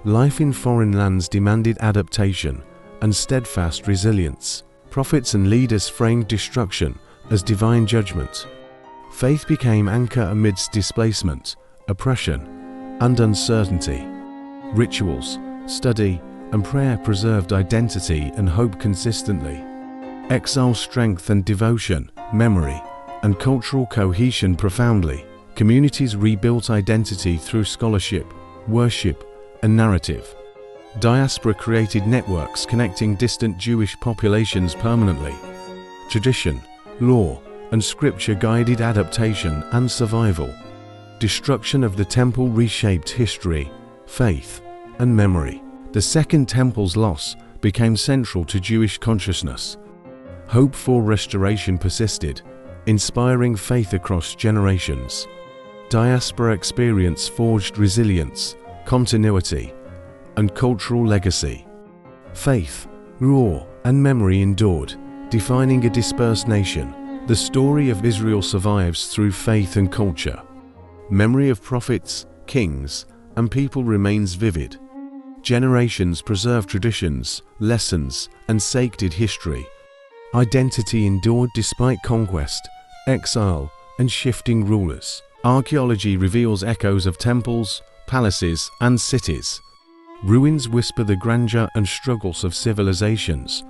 Life in foreign lands demanded adaptation and steadfast resilience. Prophets and leaders framed destruction as divine judgment. Faith became anchor amidst displacement, oppression, and uncertainty. Rituals, study, and prayer preserved identity and hope consistently. Exile strengthened devotion, memory, and cultural cohesion profoundly. Communities rebuilt identity through scholarship, worship, and narrative. Diaspora created networks connecting distant Jewish populations permanently. Tradition, law, and scripture guided adaptation and survival. Destruction of the temple reshaped history, faith, and memory. The Second Temple's loss became central to Jewish consciousness. Hope for restoration persisted, inspiring faith across generations. Diaspora experience forged resilience, continuity, and cultural legacy. Faith, law, and memory endured, defining a dispersed nation. The story of Israel survives through faith and culture. Memory of prophets, kings, and people remains vivid. Generations preserve traditions, lessons, and sacred history. Identity endured despite conquest, exile, and shifting rulers. Archaeology reveals echoes of temples, palaces, and cities. Ruins whisper the grandeur and struggles of civilizations.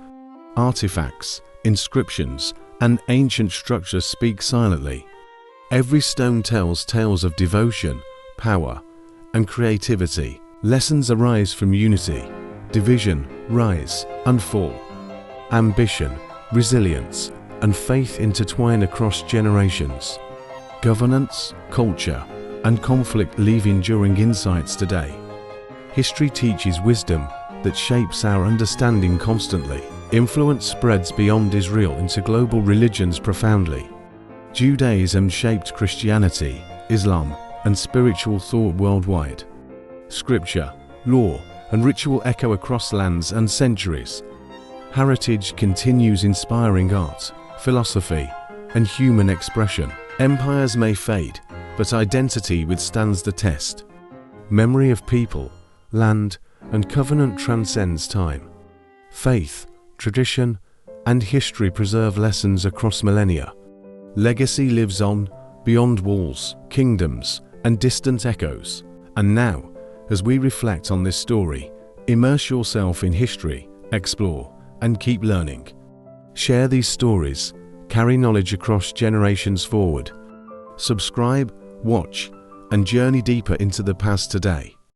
Artifacts, inscriptions, and ancient structures speak silently. Every stone tells tales of devotion, power, and creativity. Lessons arise from unity, division, rise, and fall. Ambition, resilience, and faith intertwine across generations. Governance, culture, and conflict leave enduring insights today. History teaches wisdom that shapes our understanding constantly. Influence spreads beyond Israel into global religions profoundly. Judaism shaped Christianity, Islam, and spiritual thought worldwide. Scripture, law, and ritual echo across lands and centuries. Heritage continues inspiring art, philosophy, and human expression. Empires may fade, but identity withstands the test. Memory of people, land, and covenant transcends time. Faith, tradition, and history preserve lessons across millennia. Legacy lives on, beyond walls, kingdoms, and distant echoes. And now, as we reflect on this story, immerse yourself in history, explore, and keep learning. Share these stories, carry knowledge across generations forward. Subscribe, watch, and journey deeper into the past today.